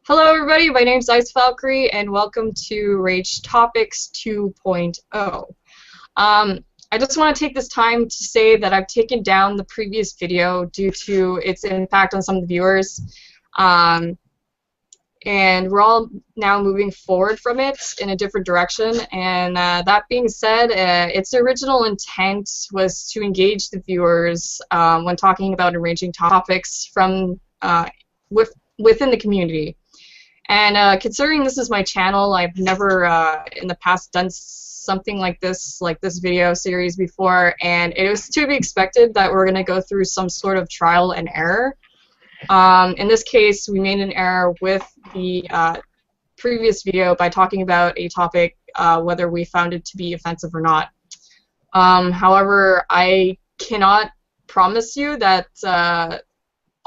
Hello everybody, my name's Ice Valkyrie and welcome to Rage Topics 2.0. I just want to take this time to say that I've taken down the previous video due to its impact on some of the viewers. And we're all now moving forward from it in a different direction. And that being said, its original intent was to engage the viewers when talking about enraging topics from within the community. And considering this is my channel, I've never in the past done something like this video series before, and it was to be expected that we're going to go through some sort of trial and error. In this case, we made an error with the previous video by talking about a topic, whether we found it to be offensive or not. However, I cannot promise you that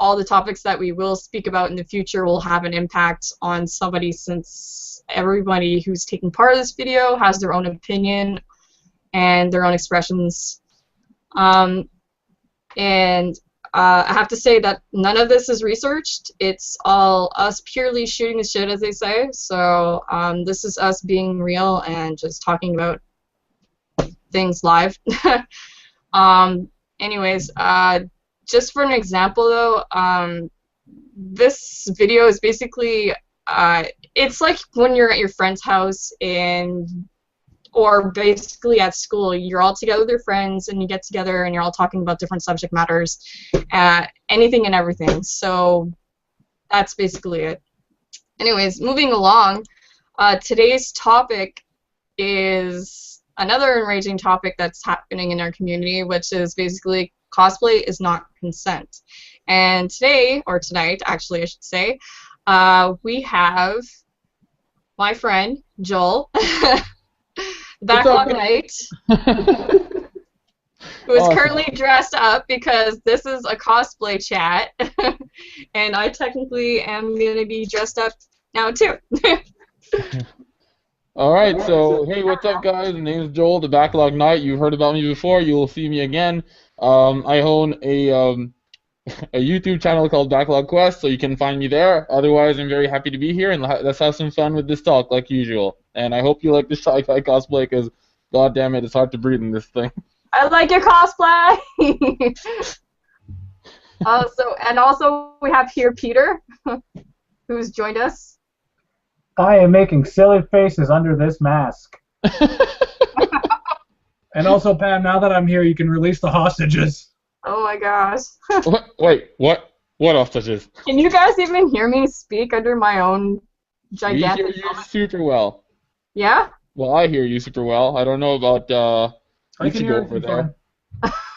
all the topics that we will speak about in the future will have an impact on somebody, since everybody who's taking part of this video has their own opinion and their own expressions. I have to say that none of this is researched. It's all us purely shooting the shit, as they say. So this is us being real and just talking about things live. Anyways, just for an example, though, this video is basically, it's like when you're at your friend's house or basically at school. You're all together with your friends and you get together and you're all talking about different subject matters, anything and everything. So that's basically it. Anyways, moving along, today's topic is another enraging topic that's happening in our community, which is basically cosplay is not consent. And today, or tonight, actually I should say, we have my friend, Joel, Backlog Knight, who is currently dressed up because this is a cosplay chat, and I technically am going to be dressed up now too. Alright, so hey, what's up guys? My name is Joel, the Backlog Knight. You've heard about me before, you will see me again. I own a YouTube channel called Backlog Quest, so you can find me there. Otherwise, I'm very happy to be here, and let's have some fun with this talk, like usual. And I hope you like this sci-fi cosplay, because, god damn it, it's hard to breathe in this thing. I like your cosplay! Also, we have here Peter, who's joined us. I am making silly faces under this mask. And also, Pam, now that I'm here, you can release the hostages. Oh my gosh. Wait, what? What hostages? Can you guys even hear me speak under my own gigantic... We hear you super well. Yeah? Well, I hear you super well. I don't know about, I can hear over there.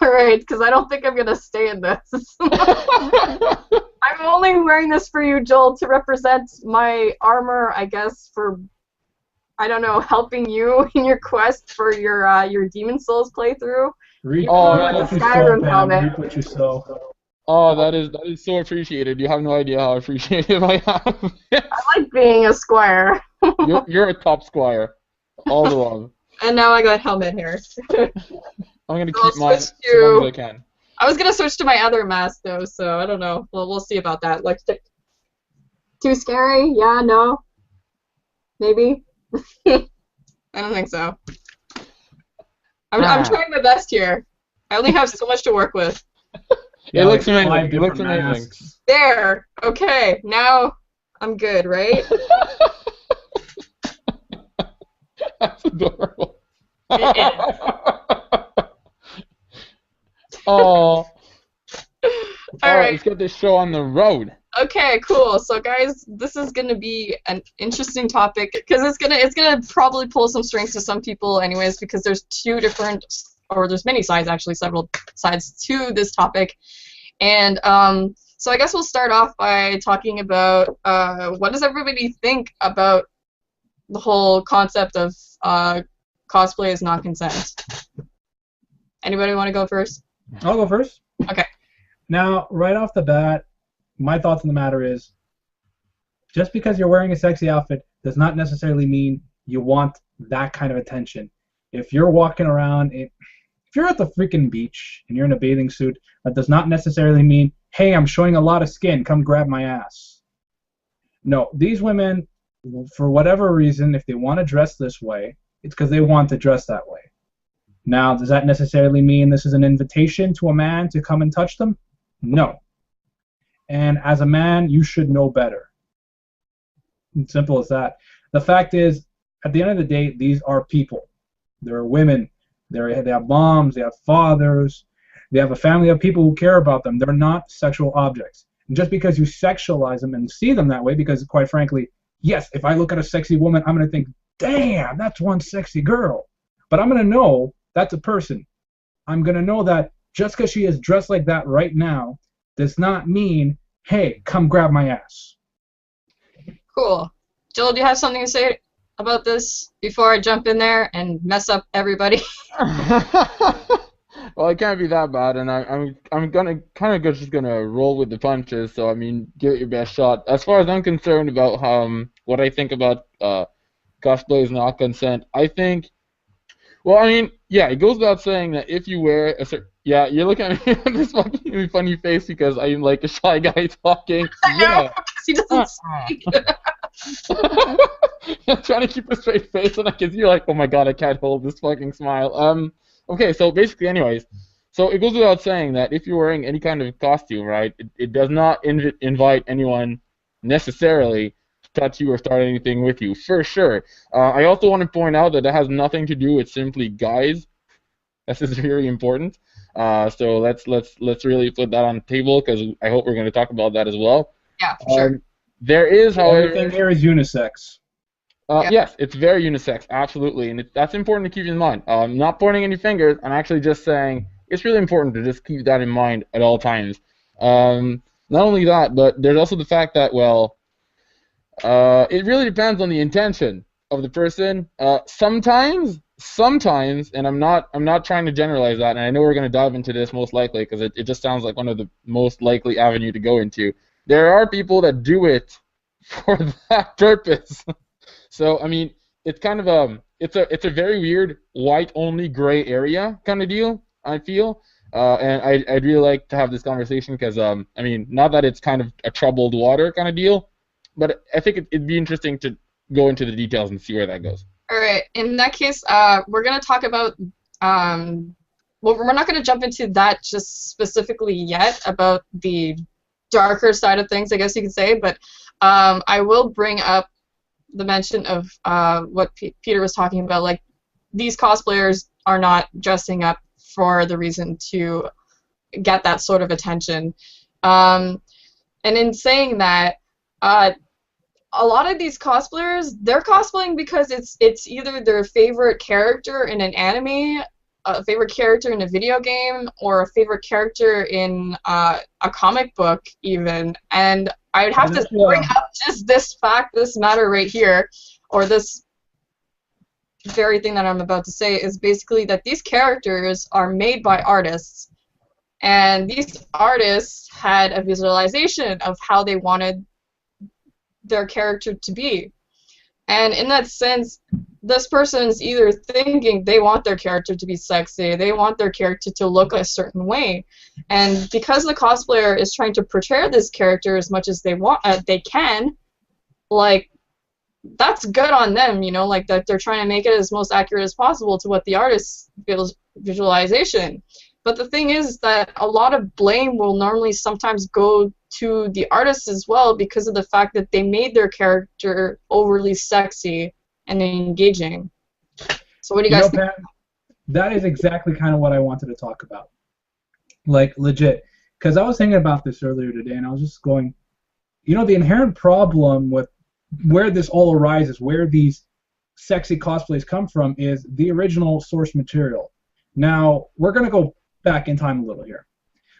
Alright, because I don't think I'm going to stay in this. I'm only wearing this for you, Joel, to represent my armor, I guess, for... I don't know, helping you in your quest for your Demon Souls playthrough. Reap what you Skyrim sow, helmet. Pam. Reap what you sow. Oh, that is so appreciated. You have no idea how appreciative I am. I like being a squire. You're a top squire. All along. And now I got helmet hair. I'm gonna keep mine as long as I can. I was gonna switch to my other mask though, so I don't know. Well, we'll see about that. Like, too scary? Yeah, no, maybe. I don't think so. I'm trying my best here. I only have so much to work with. It looks amazing. It looks amazing. There. Okay. Now I'm good, right? That's adorable. It is. Oh. All right. Let's get this show on the road. Okay, cool. So guys, this is gonna be an interesting topic because it's gonna probably pull some strings to some people, anyways, because there's there's many sides, actually, several sides to this topic, and so I guess we'll start off by talking about what does everybody think about the whole concept of cosplay is not consent. Anybody want to go first? I'll go first. Okay. Now, right off the bat, my thoughts on the matter is, just because you're wearing a sexy outfit does not necessarily mean you want that kind of attention. If you're walking around, if you're at the freaking beach and you're in a bathing suit, that does not necessarily mean, hey, I'm showing a lot of skin, come grab my ass. No, these women, for whatever reason, if they want to dress this way, it's because they want to dress that way. Now, does that necessarily mean this is an invitation to a man to come and touch them? No. And as a man, you should know better. Simple as that. The fact is, at the end of the day, these are people. They're women. They have moms. They have fathers. They have a family of people who care about them. They're not sexual objects. And just because you sexualize them and see them that way, because quite frankly, yes, if I look at a sexy woman, I'm going to think, damn, that's one sexy girl. But I'm going to know that's a person. I'm going to know that just because she is dressed like that right now does not mean, hey, come grab my ass. Cool. Joel, do you have something to say about this before I jump in there and mess up everybody? Well, it can't be that bad, and I'm gonna kind of just gonna roll with the punches. So I mean, give it your best shot. As far as I'm concerned about what I think about cosplay is not consent, I think. Well, I mean, yeah, it goes without saying that if you wear a certain, yeah, you're looking at me with this fucking funny face because I'm like a shy guy talking. I know, because he doesn't speak. I'm trying to keep a straight face, and I can see you're like, oh my god, I can't hold this fucking smile. Okay, so basically, anyways, so it goes without saying that if you're wearing any kind of costume, right, it does not invite anyone necessarily to touch you or start anything with you, for sure. I also want to point out that has nothing to do with simply guys. This is really important. So let's really put that on the table because I hope we're going to talk about that as well. Yeah, for sure. There is, however, everything here is unisex. Yes, it's very unisex, absolutely, and that's important to keep in mind. I'm not pointing any fingers. I'm actually just saying it's really important to just keep that in mind at all times. Not only that, but there's also the fact that, well, it really depends on the intention of the person. Sometimes, and I'm not trying to generalize that, and I know we're going to dive into this most likely because it just sounds like one of the most likely avenue to go into. There are people that do it for that purpose. So I mean, it's kind of it's a very weird white only gray area kind of deal. I feel, and I'd really like to have this conversation because I mean, not that it's kind of a troubled water kind of deal, but I think it'd be interesting to go into the details and see where that goes. All right. In that case, we're gonna talk about well, we're not gonna jump into that just specifically yet about the darker side of things, I guess you could say, but I will bring up the mention of what Peter was talking about, like these cosplayers are not dressing up for the reason to get that sort of attention. And in saying that, a lot of these cosplayers, they're cosplaying because it's either their favorite character in an anime, a favorite character in a video game, or a favorite character in a comic book even. And I would have to bring up just this fact, this matter right here, or this very thing that I'm about to say is basically that these characters are made by artists, and these artists had a visualization of how they wanted their character to be. And in that sense, this person's either thinking they want their character to be sexy, they want their character to look a certain way, and because the cosplayer is trying to portray this character as much as they can, like, that's good on them, you know, like that they're trying to make it as most accurate as possible to what the artist's visualization. But the thing is that a lot of blame will normally sometimes go to the artists as well because of the fact that they made their character overly sexy and engaging. So what do you guys think? Pat, that is exactly kind of what I wanted to talk about. Like, legit. Because I was thinking about this earlier today, and I was just going, you know, the inherent problem with where this all arises, where these sexy cosplays come from, is the original source material. Now, we're going to go back in time a little here.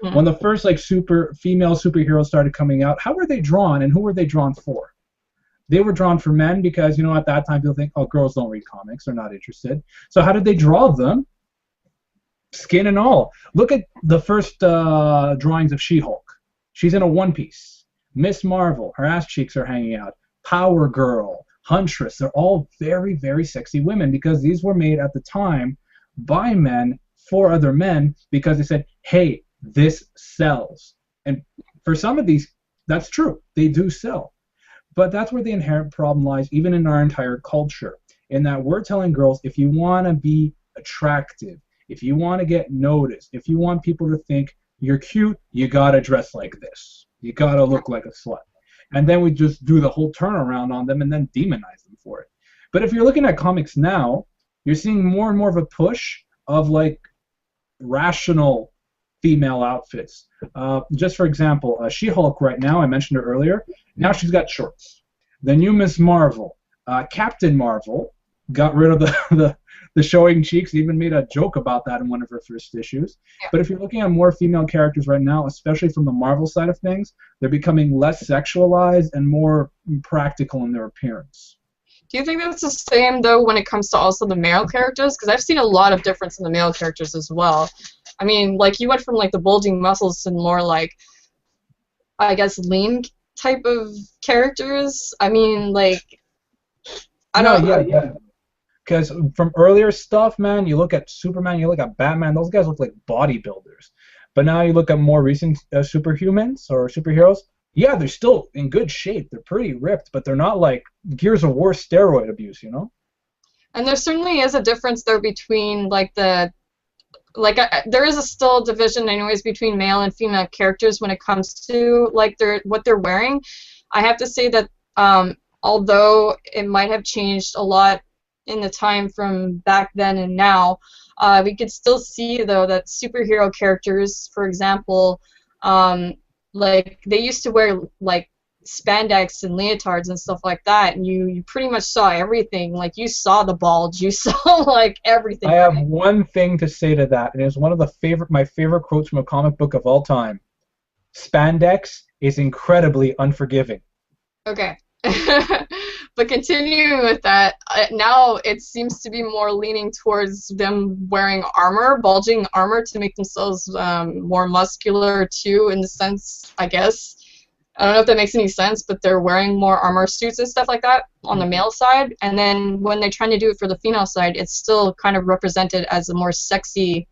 Mm-hmm. When the first, like, female superheroes started coming out, how were they drawn, and who were they drawn for? They were drawn for men because, you know, at that time people think, oh, girls don't read comics, they're not interested. So how did they draw them? Skin and all. Look at the first drawings of She-Hulk. She's in a one-piece. Miss Marvel, her ass cheeks are hanging out. Power Girl, Huntress, they're all very, very sexy women because these were made at the time by men for other men because they said, hey, this sells. And for some of these, that's true. They do sell. But that's where the inherent problem lies, even in our entire culture, in that we're telling girls, if you want to be attractive, if you want to get noticed, if you want people to think you're cute, you gotta dress like this. You gotta look like a slut. And then we just do the whole turnaround on them and then demonize them for it. But if you're looking at comics now, you're seeing more and more of a push of like rational female outfits. Just for example, She-Hulk right now, I mentioned her earlier, now she's got shorts. The new Miss Marvel, Captain Marvel, got rid of the showing cheeks, even made a joke about that in one of her first issues. Yeah. But if you're looking at more female characters right now, especially from the Marvel side of things, they're becoming less sexualized and more practical in their appearance. Do you think that's the same, though, when it comes to also the male characters? Because I've seen a lot of difference in the male characters as well. I mean, like, you went from, like, the bulging muscles to more, like, I guess, lean type of characters. I mean, like, I don't know. Yeah. Because from earlier stuff, man, you look at Superman, you look at Batman, those guys look like bodybuilders. But now you look at more recent superhumans or superheroes, yeah, they're still in good shape. They're pretty ripped, but they're not like Gears of War steroid abuse, you know? And there certainly is a difference there between, like, there is a still division anyways between male and female characters when it comes to, like, what they're wearing. I have to say that although it might have changed a lot in the time from back then and now, we could still see, though, that superhero characters, for example, like, they used to wear, like, spandex and leotards and stuff like that, and you pretty much saw everything. Like, you saw the bulge, you saw, like, everything. I have one thing to say to that, and it's one of my favorite quotes from a comic book of all time. Spandex is incredibly unforgiving. Okay. But continuing with that, now it seems to be more leaning towards them wearing armor, bulging armor, to make themselves more muscular too, in the sense, I guess. I don't know if that makes any sense, but they're wearing more armor suits and stuff like that on the male side, and then when they're trying to do it for the female side, it's still kind of represented as a more sexy.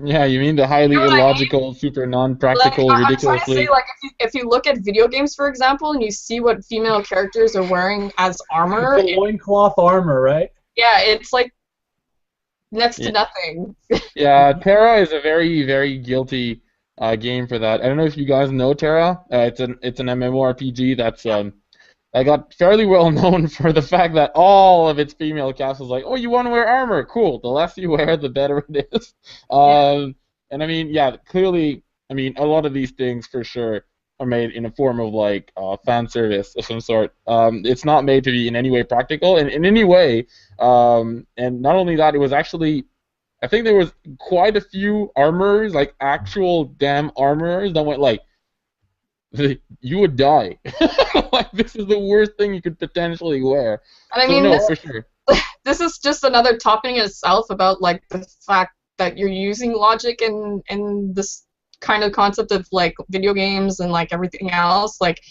Yeah, you mean the highly You know what I illogical, super non-practical, like, I'm trying to ridiculously... say, like, if you look at video games, for example, and you see what female characters are wearing as armor, The loincloth armor, right? yeah, it's like next to nothing. Yeah, Terra is a very, very guilty game for that. I don't know if you guys know Terra. It's an MMORPG that's I got fairly well known for the fact that all of its female cast was like, oh, you want to wear armor? Cool. The less you wear, the better it is. And I mean, yeah, clearly, I mean, a lot of these things for sure are made in a form of like fan service of some sort. It's not made to be in any way practical in any way. And not only that, it was actually, I think there was quite a few armors, like actual damn armors that went like, you would die. Like, this is the worst thing you could potentially wear. And I so mean, no, for sure. This is just another topic in itself about, like, the fact that you're using logic in this kind of concept of, like, video games and, like, everything else. Like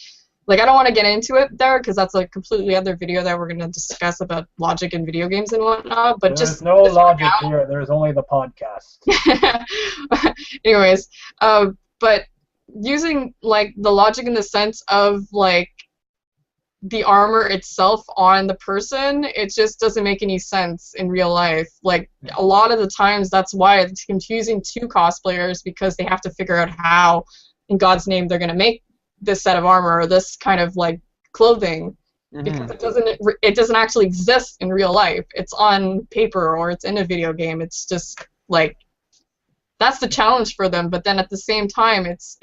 I don't want to get into it there because that's a completely other video that we're going to discuss about logic in video games and whatnot. But There's no logic here. There's only the podcast. Anyways, but using, like, the logic in the sense of, like, the armor itself on the person, it just doesn't make any sense in real life. Like, a lot of the times that's why it's confusing to cosplayers, because they have to figure out how in God's name they're going to make this set of armor or this kind of, like, clothing, because it doesn't actually exist in real life. It's on paper or it's in a video game. It's just, like, that's the challenge for them, but then at the same time, it's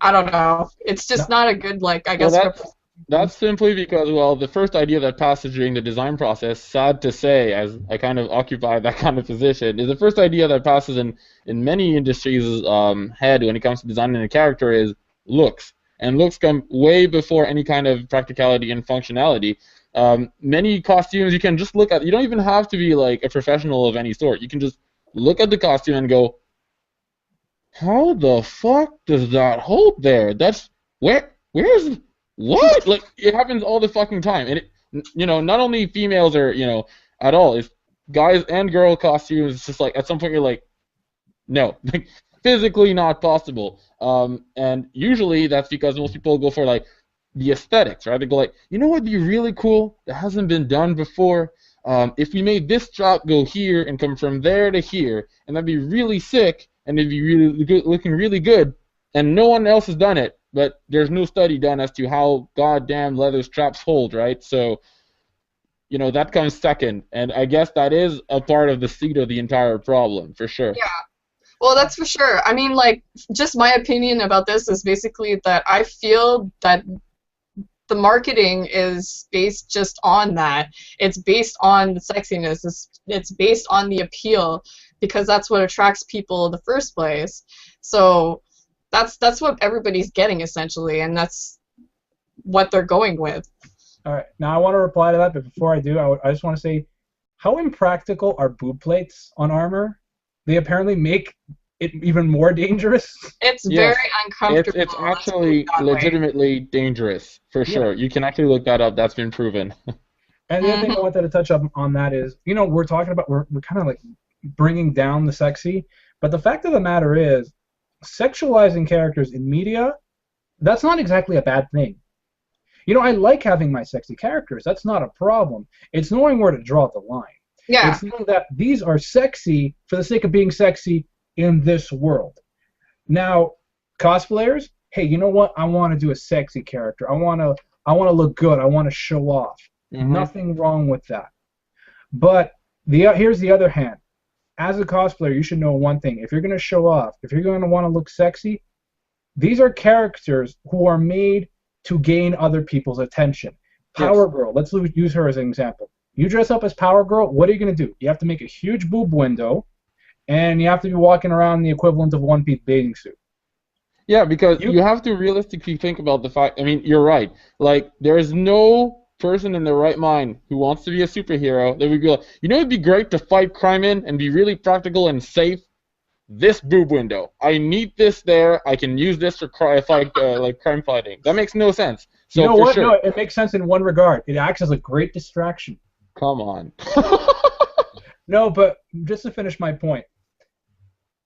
I don't know. It's just not a good, like, I guess. Well, that's simply because, well, the first idea that passes during the design process, sad to say, as I kind of occupy that kind of position, is the first idea that passes in many industries' head when it comes to designing a character is looks. And looks come way before any kind of practicality and functionality. Many costumes you can just look at. You don't even have to be like a professional of any sort. You can just look at the costume and go, how the fuck does that hold there? That's where's what? Like, it happens all the fucking time. And it, you know, not only females are, you know, at all. It's guys and girl costumes. It's just like at some point you're like, no. physically not possible. And usually that's because most people go for like the aesthetics, right? They go like, you know what'd be really cool that hasn't been done before? If we made this drop go here and come from there to here, and that'd be really sick, and it'd be really good, looking really good, and no one else has done it, but there's no study done as to how goddamn leather straps hold, right? So, that comes second, and I guess that is a part of the seed of the entire problem, for sure. Yeah. Well, that's for sure. I mean, like, just my opinion about this is basically that I feel that the marketing is based just on that. It's based on the sexiness. It's based on the appeal, because that's what attracts people in the first place. So that's what everybody's getting essentially, and that's what they're going with. All right. Now I want to reply to that, but before I do, I just want to say, how impractical are boob plates on armor? They apparently make it even more dangerous. It's Yes. very uncomfortable. It's actually legitimately dangerous, for sure. You can actually look that up. That's been proven. And the other thing I wanted to touch up on that is, we're talking about, we're kind of like bringing down the sexy, but the fact of the matter is, sexualizing characters in media, that's not exactly a bad thing. I like having my sexy characters. That's not a problem. It's knowing where to draw the line. Yeah. It's knowing that these are sexy for the sake of being sexy in this world. Now, cosplayers, hey, you know what? I want to do a sexy character. I want to look good. I want to show off. Mm-hmm. Nothing wrong with that. But here's the other hand. As a cosplayer, you should know one thing. If you're going to show off, if you're going to want to look sexy, these are characters who are made to gain other people's attention. Power Girl, let's use her as an example. You dress up as Power Girl, what are you going to do? You have to make a huge boob window, and you have to be walking around the equivalent of a one-piece bathing suit. Yeah, because you have to realistically think about the fact, I mean, you're right. Like, there is no person in their right mind who wants to be a superhero that would be like, it'd be great to fight crime in and be really practical and safe. This boob window. I need this there. I can use this for crime fighting. That makes no sense. So you know what? Sure. No, it makes sense in one regard. It acts as a great distraction. Come on. No, but just to finish my point.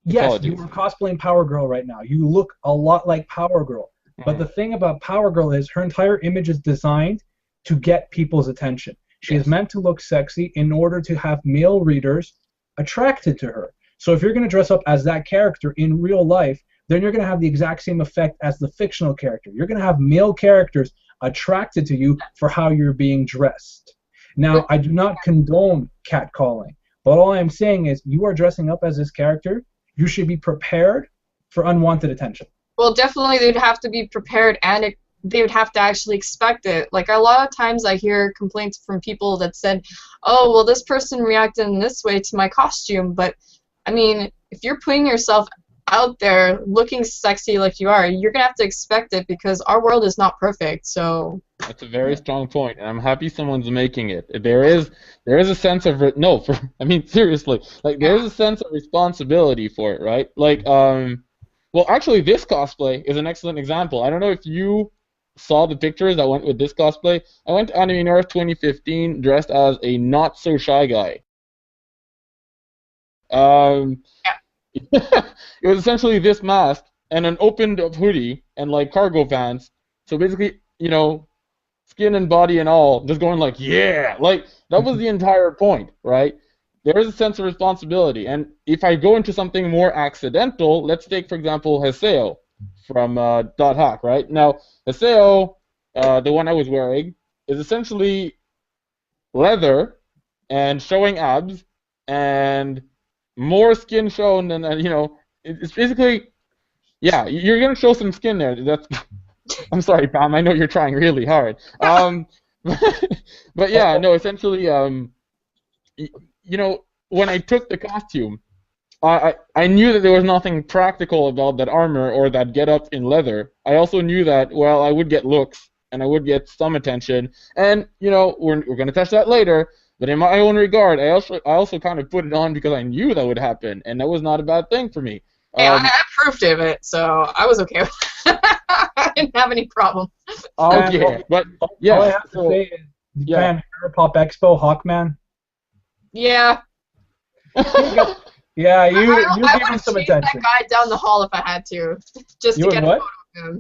Yes, Apologies. you are cosplaying Power Girl right now. You look a lot like Power Girl. But the thing about Power Girl is her entire image is designed to get people's attention. She is meant to look sexy in order to have male readers attracted to her. So if you're going to dress up as that character in real life, then you're going to have the exact same effect as the fictional character. You're going to have male characters attracted to you for how you're being dressed. Now, I do not condone catcalling, but all I'm saying is you are dressing up as this character. You should be prepared for unwanted attention. Well, definitely they'd have to be prepared, and they would have to actually expect it. Like, a lot of times I hear complaints from people that said, oh, well, this person reacted in this way to my costume, but I mean, if you're putting yourself out there looking sexy like you are, you're going to have to expect it, because our world is not perfect, so... That's a very strong point, and I'm happy someone's making it. There is a sense of... seriously. Like, there is a sense of responsibility for it, right? Like, well, actually, this cosplay is an excellent example. I don't know if you saw the pictures that went with this cosplay. I went to Anime North 2015 dressed as a not-so-shy guy. It was essentially this mask and an opened up hoodie and like cargo pants. So basically, skin and body and all, just going like, yeah, like that was the entire point, right? There is a sense of responsibility, and if I go into something more accidental, let's take for example Haseo from Dot Hack, right? Now Haseo, the one I was wearing, is essentially leather and showing abs and more skin shown than it's basically, yeah, you're gonna show some skin there. That's I'm sorry, Pam. I know you're trying really hard. But yeah, no, essentially, when I took the costume, I knew that there was nothing practical about that armor or that get-up in leather. I also knew that, well, I would get looks and I would get some attention, and we're gonna touch that later. But in my own regard, I also kind of put it on because I knew that would happen, and that was not a bad thing for me. Yeah, I approved of it, so I was okay with it. I didn't have any problem. Okay, but yeah. All I have to say is, Japan Pop Expo, Hawkman. Yeah. Yeah, you I give would him have some chased that attention. guy down the hall if I had to, just You to would get a what? photo of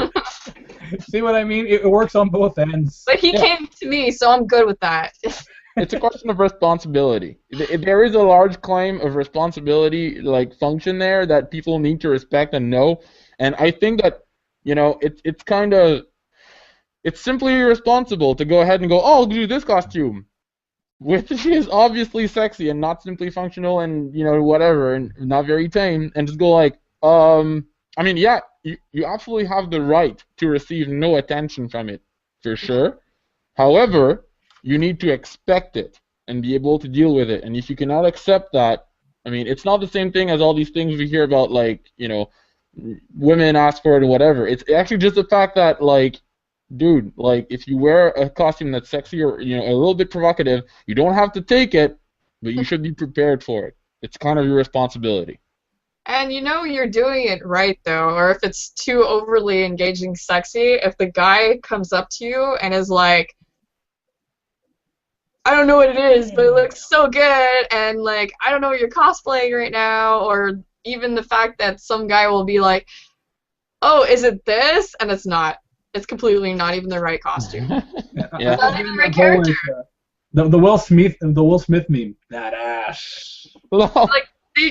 him. See what I mean? It works on both ends. But he Yeah. came to me, so I'm good with that. It's a question of responsibility. There is a large claim of responsibility, like function there that people need to respect and know. And I think that, it's kind of, it's simply irresponsible to go ahead and go, oh, I'll do this costume, which is obviously sexy and not simply functional and whatever and not very tame, and just go like, I mean, yeah, you absolutely have the right to receive no attention from it, for sure. However, you need to expect it and be able to deal with it. And if you cannot accept that, I mean, it's not the same thing as all these things we hear about, like, women ask for it and whatever. It's actually just the fact that, like, dude, like, if you wear a costume that's sexy or, a little bit provocative, you don't have to take it, but you should be prepared for it. It's kind of your responsibility. And you're doing it right though, or if it's too overly engaging sexy, if the guy comes up to you and is like, I don't know what it is, but it looks so good, and like, I don't know what you're cosplaying right now, or even the fact that some guy will be like, oh, is it this? And it's not. It's completely not even the right costume. Yeah. Not even the right character. The Will Smith meme. That ass. Like,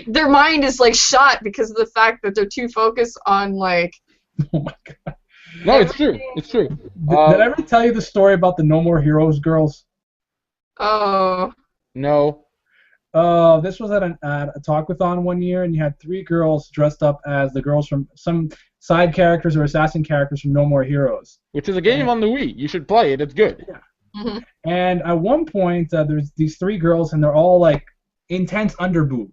their mind is like shot because of the fact that they're too focused on like. Oh my god. No, it's true. It's true. Did I ever tell you the story about the No More Heroes girls? Oh. No. This was at a talkathon one year, and you had 3 girls dressed up as the girls from some side characters or assassin characters from No More Heroes. Which is a game on the Wii. You should play it. It's good. Yeah. Mm-hmm. And at one point, there's these 3 girls, and they're all like intense underboob.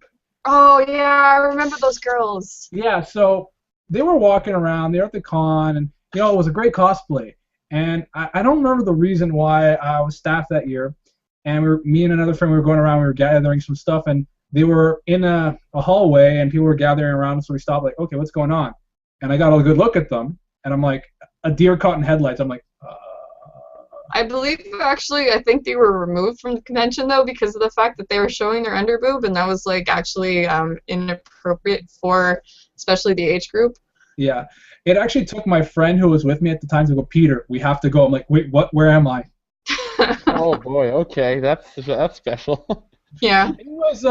Oh yeah, I remember those girls. Yeah, so they were walking around. They were at the con, and it was a great cosplay. And I don't remember the reason why I was staffed that year. And me and another friend, we were going around, we were gathering some stuff, and they were in a hallway, and people were gathering around, so we stopped, like, okay, what's going on? And I got a good look at them, and I'm like, a deer caught in headlights. I'm like, I believe, actually, I think they were removed from the convention, though, because of the fact that they were showing their underboob, and that was, like, actually inappropriate for, especially the age group. Yeah. It actually took my friend who was with me at the time to go, Peter, we have to go. I'm like, wait, what? Where am I? Oh boy, okay, that's special. Yeah. It was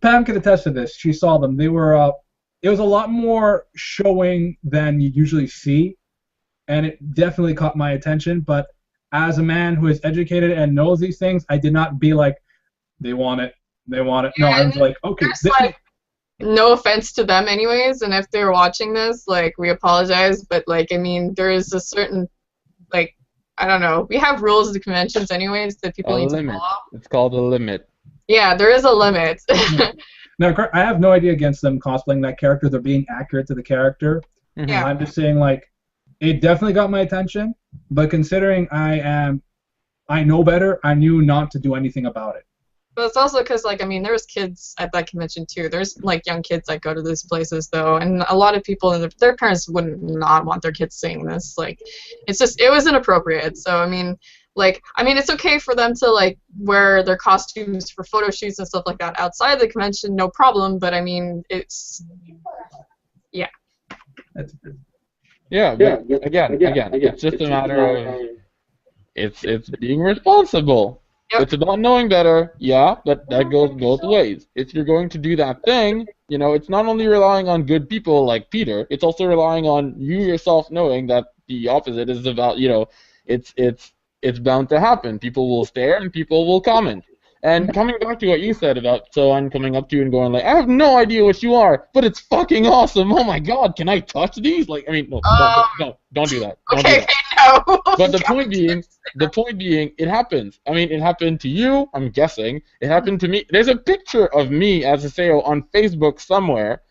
Pam can attest to this. She saw them. They were it was a lot more showing than you usually see, and it definitely caught my attention. But as a man who is educated and knows these things, I did not be like, they want it. No, I was like, okay. No offense to them anyways, and if they're watching this, like, we apologize, but, like, I mean, there is a certain, like, I don't know, we have rules of the conventions anyways that people need to follow. It's called a limit. Yeah, there is a limit. Now, I have no idea against them cosplaying that character. They're being accurate to the character. Yeah. I'm just saying, like, it definitely got my attention, but considering I know better, I knew not to do anything about it. But it's also because, like, I mean, there's kids at that convention, too. There's, like, young kids that go to these places, though, and a lot of people, and their parents wouldn't not want their kids seeing this. Like, it's just, it was inappropriate. So, I mean, it's okay for them to, like, wear their costumes for photo shoots and stuff like that outside the convention, no problem, but, I mean, it's, yeah. Yeah, but again, it's just a matter of, it's being responsible. Yep. It's about knowing better, yeah, but that goes both ways. If you're going to do that thing, it's not only relying on good people like Peter, it's also relying on you yourself knowing that the opposite is about, it's bound to happen. People will stare and people will comment. And coming back to what you said about someone coming up to you and going like, I have no idea what you are, but it's fucking awesome. Oh my god, can I touch these? Like, I mean, no, don't do that. Don't do that. No. But the point being, it happens. I mean, it happened to you, I'm guessing. It happened to me. There's a picture of me as a Seo on Facebook somewhere.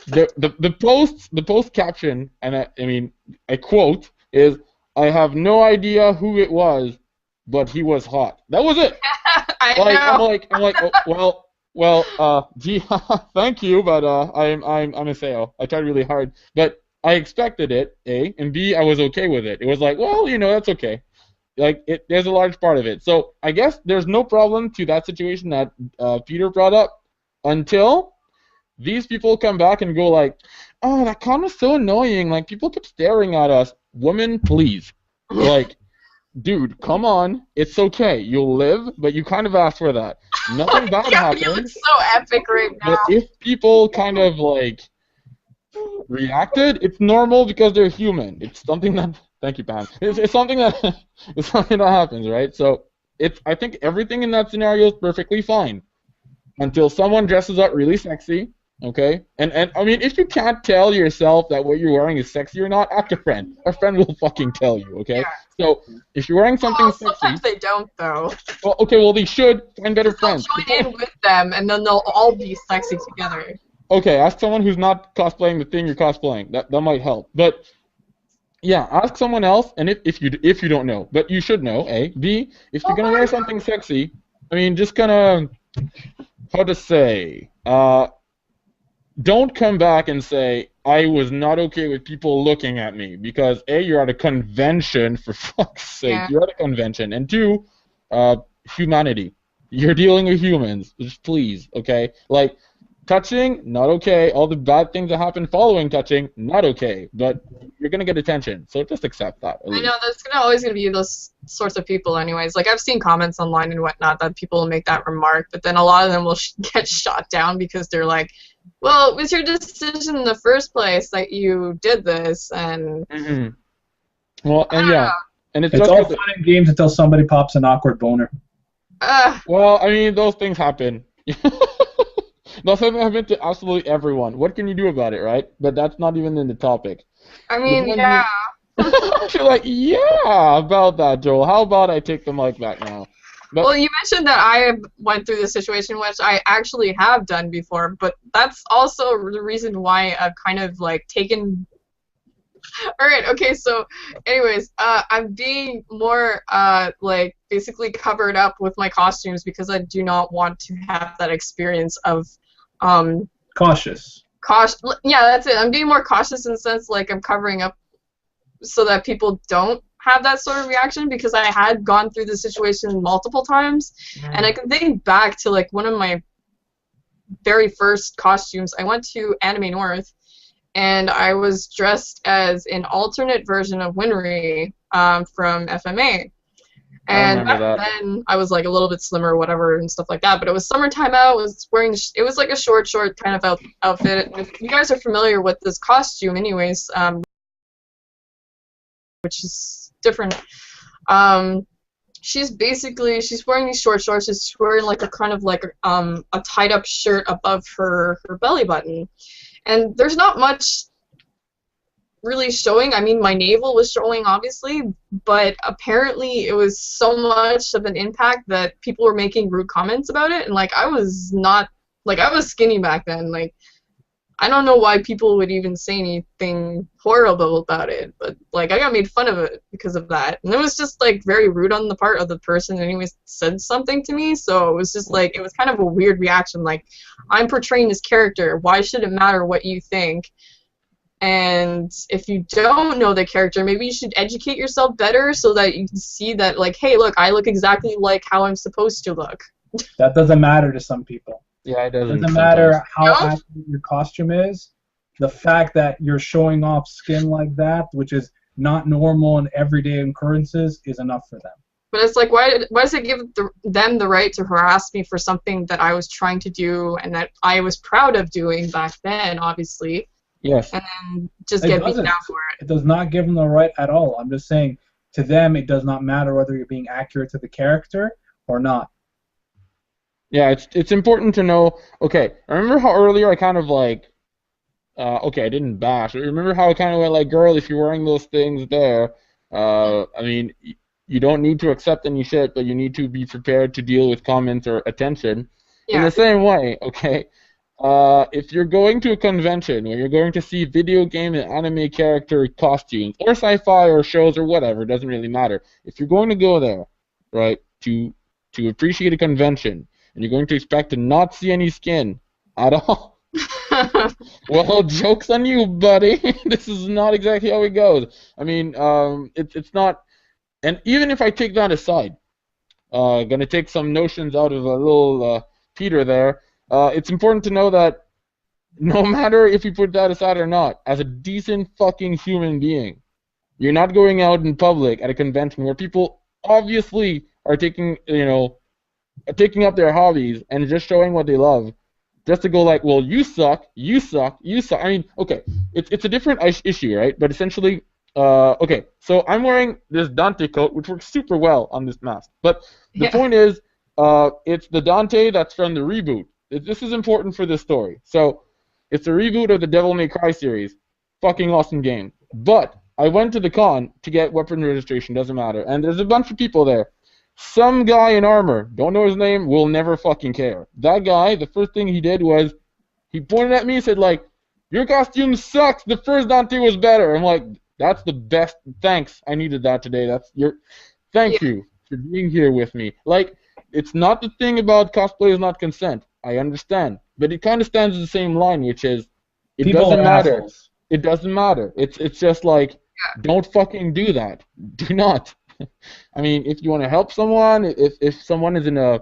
The post caption, and I quote, is, I have no idea who it was, but he was hot. That was it. I'm like, oh, well, gee, thank you, but I'm a Seo. I tried really hard, but I expected it, A, and B, I was okay with it. It was like, well, that's okay. Like, there's a large part of it. So I guess there's no problem to that situation that Peter brought up. until these people come back and go like, oh, that comment was so annoying. Like, people keep staring at us. Woman, please. Like, dude, come on. It's okay. You'll live, but you kind of asked for that. Nothing bad Yeah, happened. you look so epic right now. But if people kind of, like, reacted, it's normal because they're human. It's something that... Thank you, Pam. It's something that... it's something that happens, right? So, I think everything in that scenario is perfectly fine. Until someone dresses up really sexy, okay? And I mean, if you can't tell yourself that what you're wearing is sexy or not, ask a friend. A friend will fucking tell you, okay? Yeah. So if you're wearing something sexy, sometimes they don't though. well, okay, well they should find better friends. They'll join in with them, and then they'll all be sexy together. Okay, ask someone who's not cosplaying the thing you're cosplaying. That might help. But yeah, ask someone else, and if you don't know, but you should know. A, B, if you're gonna wear something sexy, I mean, just gonna how to say, don't come back and say, I was not okay with people looking at me, because A, you're at a convention, for fuck's sake, Yeah. you're at a convention, and 2, humanity. You're dealing with humans, just please, okay? Like, touching, not okay. All the bad things that happen following touching, not okay. But you're gonna get attention, so just accept that. I know there's always gonna be those sorts of people, anyways. Like I've seen comments online and whatnot that people will make that remark, but then a lot of them will get shot down because they're like, "Well, it was your decision in the first place that you did this," and well, and yeah, and it's It's just all fun and games until somebody pops an awkward boner. well, I mean, those things happen. Those things happen to absolutely everyone. What can you do about it, right? But that's not even in the topic. I mean, But then yeah. You're like, yeah, about that, Joel. How about I take the mic back now? But, Well, you mentioned that I went through the situation, which I actually have done before, but that's also the reason why I've kind of like taken. All right, okay, so anyways, I'm being more like basically covered up with my costumes because I do not want to have that experience of Cautious. yeah, that's it. I'm being more cautious in the sense like I'm covering up so that people don't have that sort of reaction, because I had gone through the situation multiple times, and I can think back to like one of my very first costumes. I went to Anime North, and I was dressed as an alternate version of Winry from FMA. And back then, I was like a little bit slimmer or whatever and stuff like that. But it was summertime out. I was wearing, it was like a short kind of outfit. And if you guys are familiar with this costume, anyways, which is different. She's wearing these short shorts. She's wearing like a kind of like a tied up shirt above her belly button, and there's not much really showing. I mean, my navel was showing, obviously, but apparently it was so much of an impact that people were making rude comments about it, and like I was skinny back then. Like, I don't know why people would even say anything horrible about it, but like I got made fun of it because of that, and it was just like very rude on the part of the person that anyways said something to me. So it was just like, it was kind of a weird reaction. Like, I'm portraying this character. Why should it matter what you think? And if you don't know the character, maybe you should educate yourself better so that you can see that, like, hey, look, I look exactly like how I'm supposed to look. That doesn't matter to some people. yeah, it doesn't. It doesn't matter how No? accurate your costume is. The fact that you're showing off skin like that, which is not normal in everyday occurrences, is enough for them. But it's like, why does it give them the right to harass me for something that I was trying to do and that I was proud of doing back then, obviously, Yes. and then just It get beaten doesn't. down for it? It does not give them the right at all. I'm just saying, to them, it does not matter whether you're being accurate to the character or not. Yeah, it's important to know. Okay, remember how earlier I kind of like, okay, I didn't bash. But remember how I kind of went like, girl, if you're wearing those things there, I mean, you don't need to accept any shit, but you need to be prepared to deal with comments or attention. In Yeah. the same way, okay, if you're going to a convention where you're going to see video game and anime character costumes, or sci-fi or shows or whatever, it doesn't really matter. If you're going to go there, right, to appreciate a convention, and you're going to expect to not see any skin at all, well, joke's on you, buddy. This is not exactly how it goes. I mean, it's not. And even if I take that aside, gonna take some notions out of a little Peter there. it's important to know that no matter if you put that aside or not, as a decent fucking human being, you're not going out in public at a convention where people obviously are taking up their hobbies and just showing what they love, just to go like, well, you suck, you suck, you suck. I mean, okay, it's a different issue, right? But essentially, okay, so I'm wearing this Dante coat, which works super well on this mask. But the Yeah. point is, it's the Dante that's from the reboot. This is important for this story. So, it's a reboot of the Devil May Cry series. Fucking awesome game. But I went to the con to get weapon registration, doesn't matter. And there's a bunch of people there. Some guy in armor, don't know his name, will never fucking care. That guy, the first thing he did was, he pointed at me and said, like, your costume sucks, the first Dante was better. I'm like, that's the best, thanks, I needed that today. Thank Yeah. you for being here with me. Like, it's not the thing about cosplay is not consent, I understand. But it kind of stands in the same line, which is, it People doesn't are matter. assholes. It doesn't matter. It's just like, don't fucking do that. Do not. I mean, if you want to help someone, if someone is in a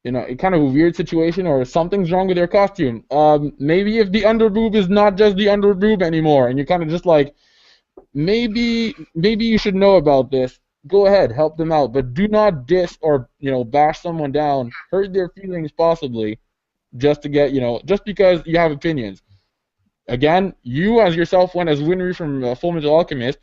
kind of a weird situation or something's wrong with their costume, maybe if the underboob is not just the underboob anymore, and you're kind of just like, maybe you should know about this. Go ahead, help them out, but do not diss or bash someone down, hurt their feelings possibly, just to get just because you have opinions. Again, you as yourself went as Winry from Full Metal Alchemist.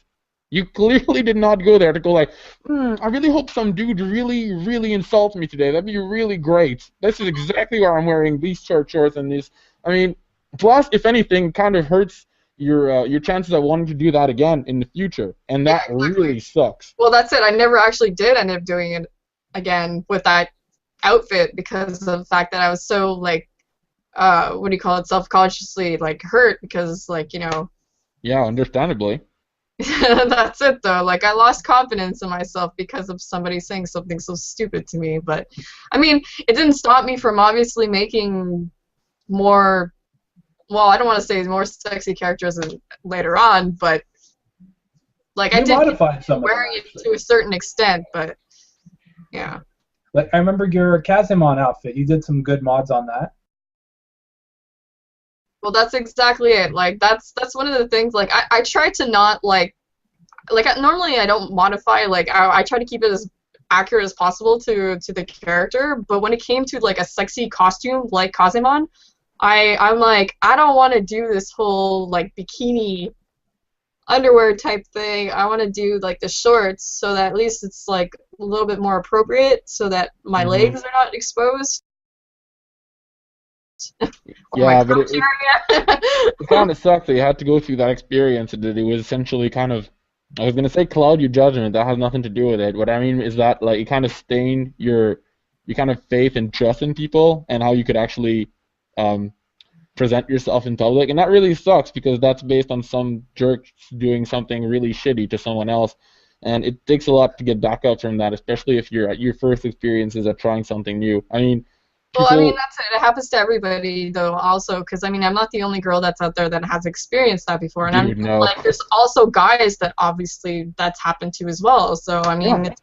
You clearly did not go there to go like, I really hope some dude really, really insults me today. That'd be really great. This is exactly why I'm wearing these short shorts and these. I mean, plus, if anything, it kind of hurts your chances of wanting to do that again in the future, and that really sucks. Well, that's it. I never actually did end up doing it again with that outfit because of the fact that I was so like, what do you call it, self-consciously like hurt because like Yeah, understandably. that's it though. Like I lost confidence in myself because of somebody saying something so stupid to me. But I mean, it didn't stop me from obviously making more. Well, I don't want to say more sexy characters later on, but like I You did modified some of them, wearing it actually. to a certain extent. But yeah. Like I remember your Kazimon outfit. You did some good mods on that. Well, that's exactly it. Like that's one of the things. Like I try to not normally I don't modify. Like I try to keep it as accurate as possible to the character. But when it came to like a sexy costume like Kazemon, I'm like I don't want to do this whole like bikini underwear type thing. I want to do like the shorts so that at least it's like a little bit more appropriate so that my legs are not exposed. Or my Yeah, but crotch area. it kind of sucks that you had to go through that experience and that it was essentially kind of, I was gonna say cloud your judgment. That has nothing to do with it. What I mean is that like it kind of stained your kind of faith and trust in people and how you could actually um, present yourself in public, and that really sucks because that's based on some jerk doing something really shitty to someone else, and it takes a lot to get back up from that, especially if you're at your first experiences at trying something new. I mean, Well, I mean, people, that's it. It happens to everybody, though, also, because, I mean, I'm not the only girl that's out there that has experienced that before. And I'm dude, no. like, there's also guys that obviously that's happened to as well. So, I mean, Yeah.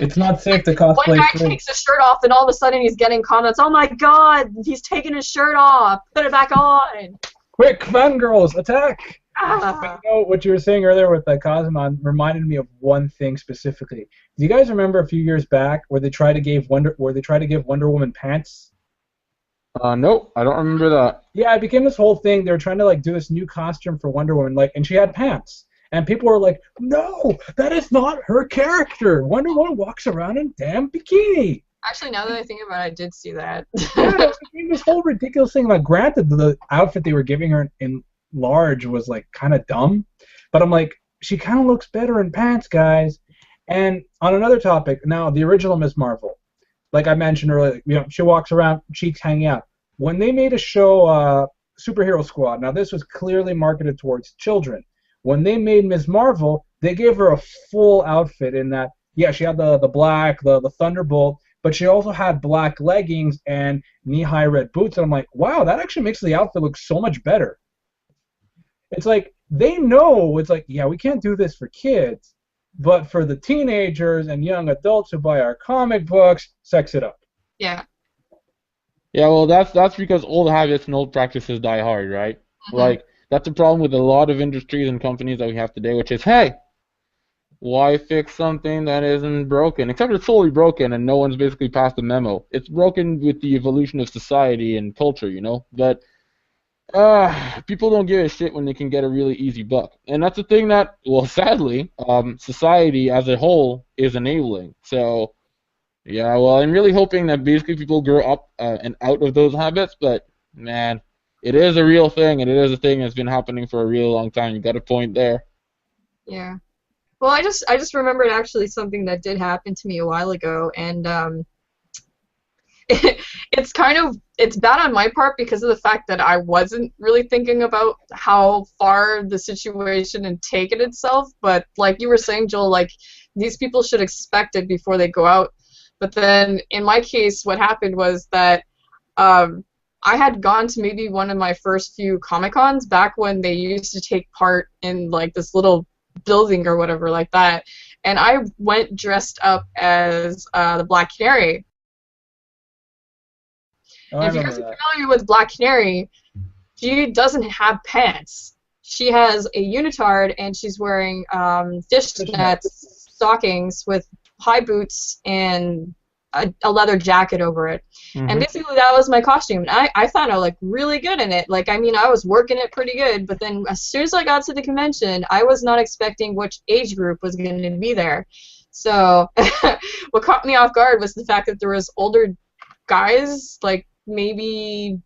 It's not safe to one cosplay guy free. takes his shirt off, and all of a sudden he's getting comments, oh my god, he's taking his shirt off, put it back on. Quick, fangirls, attack! Ah. You know, what you were saying earlier with Cosmon reminded me of one thing specifically. Do you guys remember a few years back where they tried to give Wonder Woman pants? Nope, I don't remember that. Yeah, it became this whole thing. They were trying to like do this new costume for Wonder Woman, like, and she had pants. And people were like, "No, that is not her character. Wonder Woman walks around in damn bikini." Actually, now that I think about it, I did see that. Yeah, it became this whole ridiculous thing. Like, granted, the outfit they were giving her in large was like kind of dumb, but I'm like, she kind of looks better in pants, guys. And on another topic, now the original Ms. Marvel, like I mentioned earlier, she walks around, cheeks hanging out. When they made a show, Superhero Squad, now this was clearly marketed towards children. When they made Ms. Marvel, they gave her a full outfit in that, yeah, she had the black, the Thunderbolt, but she also had black leggings and knee-high red boots. And I'm like, wow, that actually makes the outfit look so much better. It's like, they know, it's like, yeah, we can't do this for kids, but for the teenagers and young adults who buy our comic books, sex it up. Yeah. Yeah, well, that's because old habits and old practices die hard, right? Hmm. Like that's the problem with a lot of industries and companies that we have today, which is, hey, why fix something that isn't broken? Except it's solely broken and no one's basically passed a memo. It's broken with the evolution of society and culture, you know? But people don't give a shit when they can get a really easy buck. And that's the thing that, well, sadly, society as a whole is enabling. So, yeah, well, I'm really hoping that basically people grow up and out of those habits, but man, it is a real thing, and it is a thing that's been happening for a real long time. You got a point there. Yeah. Well, I just remembered actually something that did happen to me a while ago, and it's bad on my part because of the fact that I wasn't really thinking about how far the situation had taken itself. But like you were saying, Joel, like these people should expect it before they go out. But then in my case, what happened was that um, I had gone to maybe one of my first few Comic Cons back when they used to take part in like this little building or whatever like that, and I went dressed up as the Black Canary. Oh, And I if you guys remember are that. familiar with Black Canary, she doesn't have pants. She has a unitard and she's wearing Fishnet. fishnet stockings with high boots and a leather jacket over it. And Hmm. basically that was my costume. And I thought I looked really good in it. Like, I mean, I was working it pretty good. But then as soon as I got to the convention, I was not expecting which age group was going to be there. So what caught me off guard was the fact that there was older guys, like maybe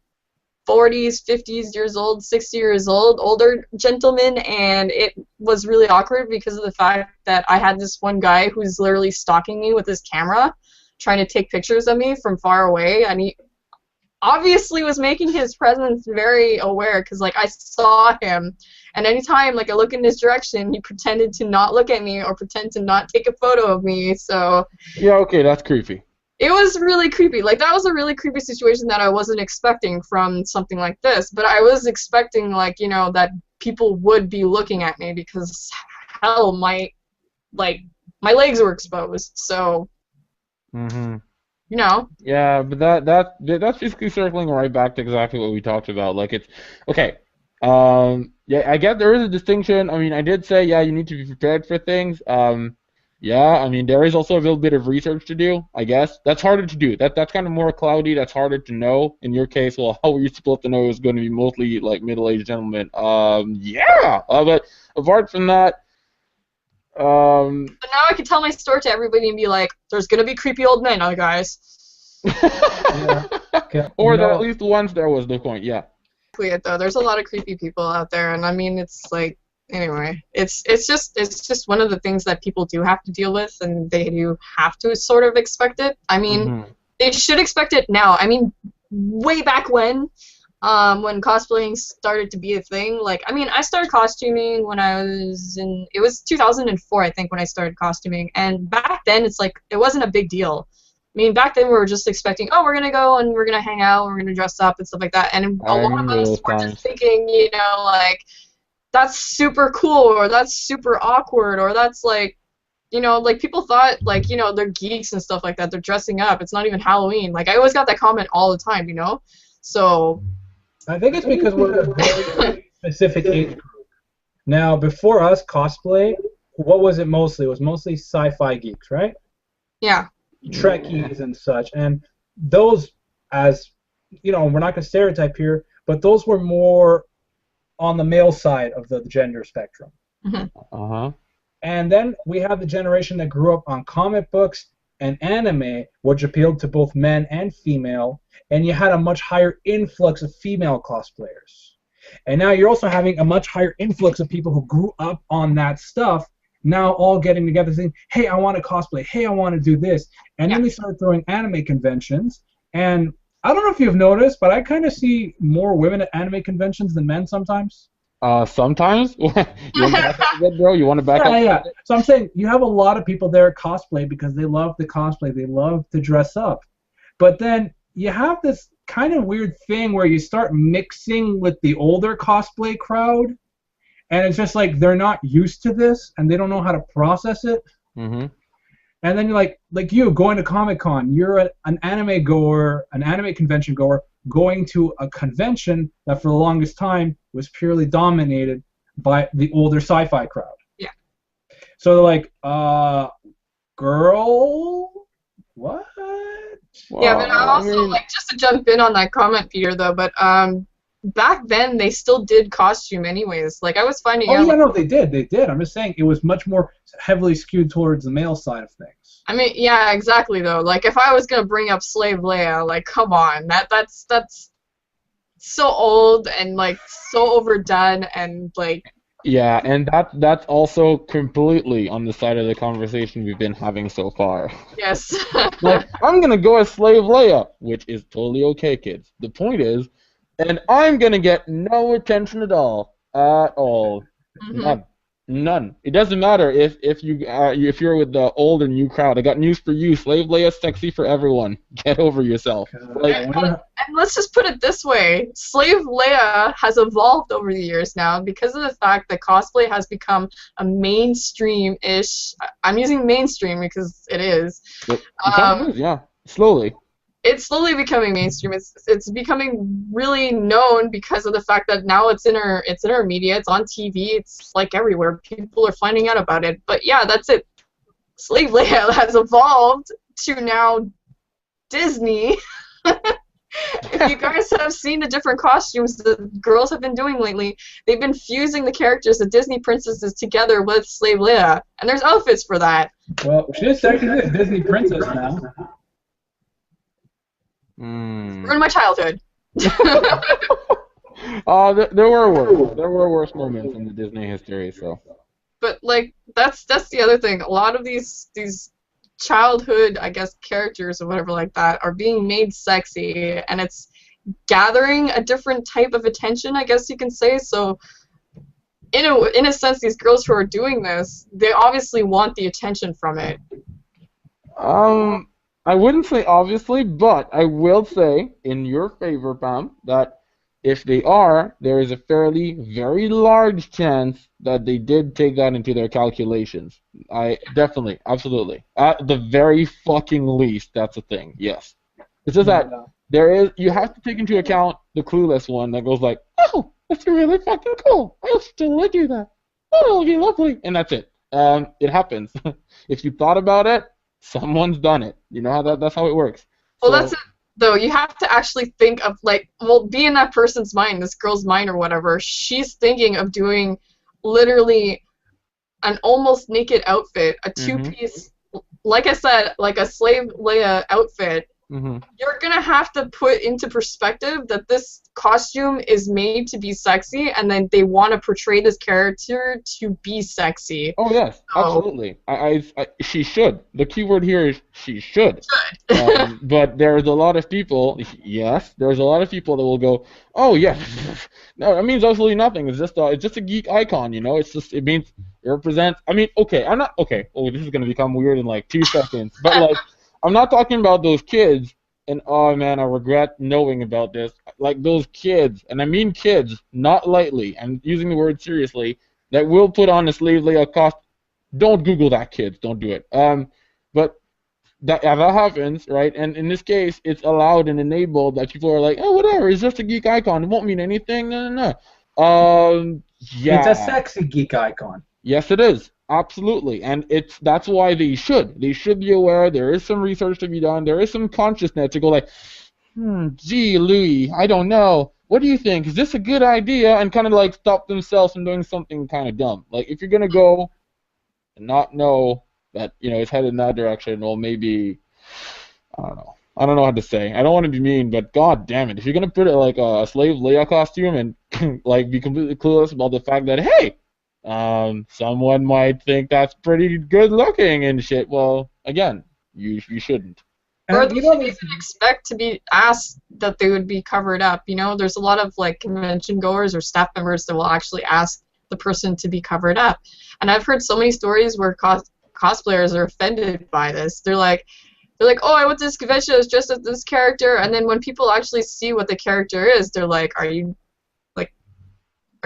40s, 50s years old, 60 years old, older gentlemen, and it was really awkward because of the fact that I had this one guy who's literally stalking me with his camera, trying to take pictures of me from far away, and he obviously was making his presence very aware because like I saw him, and anytime like I look in his direction, he pretended to not look at me or pretend to not take a photo of me. So Yeah, okay, that's creepy. it was really creepy. Like that was a really creepy situation that I wasn't expecting from something like this. But I was expecting like, that people would be looking at me because hell, like my legs were exposed. So, Hmm. you know. Yeah, but that's basically circling right back to exactly what we talked about. Like it's okay. Yeah, I get there is a distinction. I mean, I did say yeah, you need to be prepared for things. Yeah, I mean there is also a little bit of research to do. I guess that's harder to do. That's kind of more cloudy. That's harder to know. In your case, well, how were you supposed to know it was going to be mostly like middle-aged gentlemen? Yeah. But apart from that, um. But now I can tell my story to everybody and be like, there's gonna be creepy old men, huh, guys. Yeah. Okay. Or that at least once there was the point. Yeah. Exactly it though. There's a lot of creepy people out there, and I mean, it's like anyway, it's just one of the things that people do have to deal with, and they do have to sort of expect it. I mean, Hmm. they should expect it now. I mean, way back when cosplaying started to be a thing. Like, I mean, I started costuming when it was 2004, I think, when I started costuming, and back then it's like it wasn't a big deal. I mean, back then we were just expecting, oh, we're gonna go and we're gonna hang out, we're gonna dress up and stuff like that, and a I lot of remember us those were just times. thinking, like that's super cool, or that's super awkward, or that's like, like people thought like, they're geeks and stuff like that. They're dressing up. It's not even Halloween. Like I always got that comment all the time. So I think it's because we're a very specific age group. Now, before us, cosplay, what was it mostly? It was mostly sci-fi geeks, right? yeah. Trekkies and such. And those, as we're not going to stereotype here, but those were more on the male side of the gender spectrum. Mhm. Uh-huh. And then we have the generation that grew up on comic books and anime, which appealed to both men and female, and you had a much higher influx of female cosplayers. And now you're also having a much higher influx of people who grew up on that stuff, now all getting together saying, hey, I want to cosplay, hey, I want to do this. And Yeah. then they started throwing anime conventions, and I don't know if you've noticed, but I kind of see more women at anime conventions than men sometimes. Sometimes you want to back up a bit, bro? You want to back Yeah, up? yeah. So I'm saying you have a lot of people there cosplay because they love the cosplay, they love to dress up. But then you have this kind of weird thing where you start mixing with the older cosplay crowd, and it's just like they're not used to this and they don't know how to process it. Mm-hmm. And then you're like you going to Comic-Con, you're an anime goer, an anime convention goer, going to a convention that for the longest time was purely dominated by the older sci-fi crowd. Yeah. So they're like, girl, what? Yeah, but I Well, I also mean, like just to jump in on that comment, Peter, though. But back then they still did costume anyways. Like I was finding Oh out. yeah, Like, no, they did. I'm just saying it was much more heavily skewed towards the male side of things. I mean, yeah, exactly though. Like if I was gonna bring up Slave Leia, like come on, that's so old and like so overdone and like yeah, and that's also completely on the side of the conversation we've been having so far. yes. Like, I'm gonna go as Slave Leia, which is totally okay, kids. The point is, and I'm gonna get no attention at all. At all. Mhm. None. None. It doesn't matter if you're with the old and new crowd. I got news for you. Slave Leia's sexy for everyone. Get over yourself. Like, I wonder And let's just put it this way, Slave Leia has evolved over the years now because of the fact that cosplay has become a mainstream-ish, I'm using mainstream because it is, it kind of is, yeah. Slowly. it's slowly becoming mainstream. It's becoming really known because of the fact that now it's in our media, it's on TV, it's like everywhere. People are finding out about it. But yeah, that's it. Slave Leia has evolved to now Disney. If you guys have seen the different costumes the girls have been doing lately, they've been fusing the characters of Disney princesses together with Slave Leia, and there's outfits for that. well, she's technically a Disney princess now. Ruined my childhood. There were worse. There were worse moments in the Disney history, so. But like that's the other thing. A lot of these childhood, I guess, characters or whatever like that are being made sexy, and it's gathering a different type of attention, I guess you can say. So in a sense, these girls who are doing this, they obviously want the attention from it. I wouldn't say obviously, but I will say in your favor, Pam, that if they are, there is a very large chance that they did take that into their calculations. I definitely, absolutely. At the very fucking least, that's a thing, yes. It's just that you have to take into account the clueless one that goes like, oh, that's really fucking cool. I'll still do that. Oh, it'll be lovely. And that's it. It happens. If you thought about it, someone's done it. You know how that's how it works. Well, So, that's it, though. You have to actually think of, like, well, be in that person's mind, this girl's mind or whatever. She's thinking of doing literally an almost naked outfit, a two-piece, like I said, like a Slave Leia outfit. You're going to have to put into perspective that this costume is made to be sexy, and then they want to portray this character to be sexy. Oh yes, absolutely. She should. The key word here is she should. But there's a lot of people. Yes, there's a lot of people that will go, oh yes, no, that means absolutely nothing. It's just a geek icon, you know. It means it represents. I mean, okay, I'm not okay. Oh, this is gonna become weird in like 2 seconds. But like, I'm not talking about those kids. And oh man, I regret knowing about this. Like those kids, and I mean kids, not lightly. I'm using the word seriously. That will put on a Slave Leia costume. Don't Google that, kids. Don't do it. But that happens, right? And in this case, it's allowed and enabled that people are like, oh, whatever. It's just a geek icon. It won't mean anything. No. Yeah. It's a sexy geek icon. Yes, it is. Absolutely. And that's why they should. They should be aware. There is some research to be done. There is some consciousness to go like, gee, Louis, I don't know. What do you think? Is this a good idea? And kind of like stop themselves from doing something kind of dumb. Like if you're going to go and not know that, you know, it's headed in that direction, well, maybe, I don't know. I don't know how to say. I don't want to be mean, but god damn it. If you're going to put it like a Slave Leia costume and like be completely clueless about the fact that, hey, someone might think that's pretty good looking and shit. Well, again, you shouldn't. Or they shouldn't even expect to be asked that they would be covered up. You know, there's a lot of like convention goers or staff members that will actually ask the person to be covered up. And I've heard so many stories where cosplayers are offended by this. They're like, oh, I went to this convention, it was just as this character, and then when people actually see what the character is, they're like, are you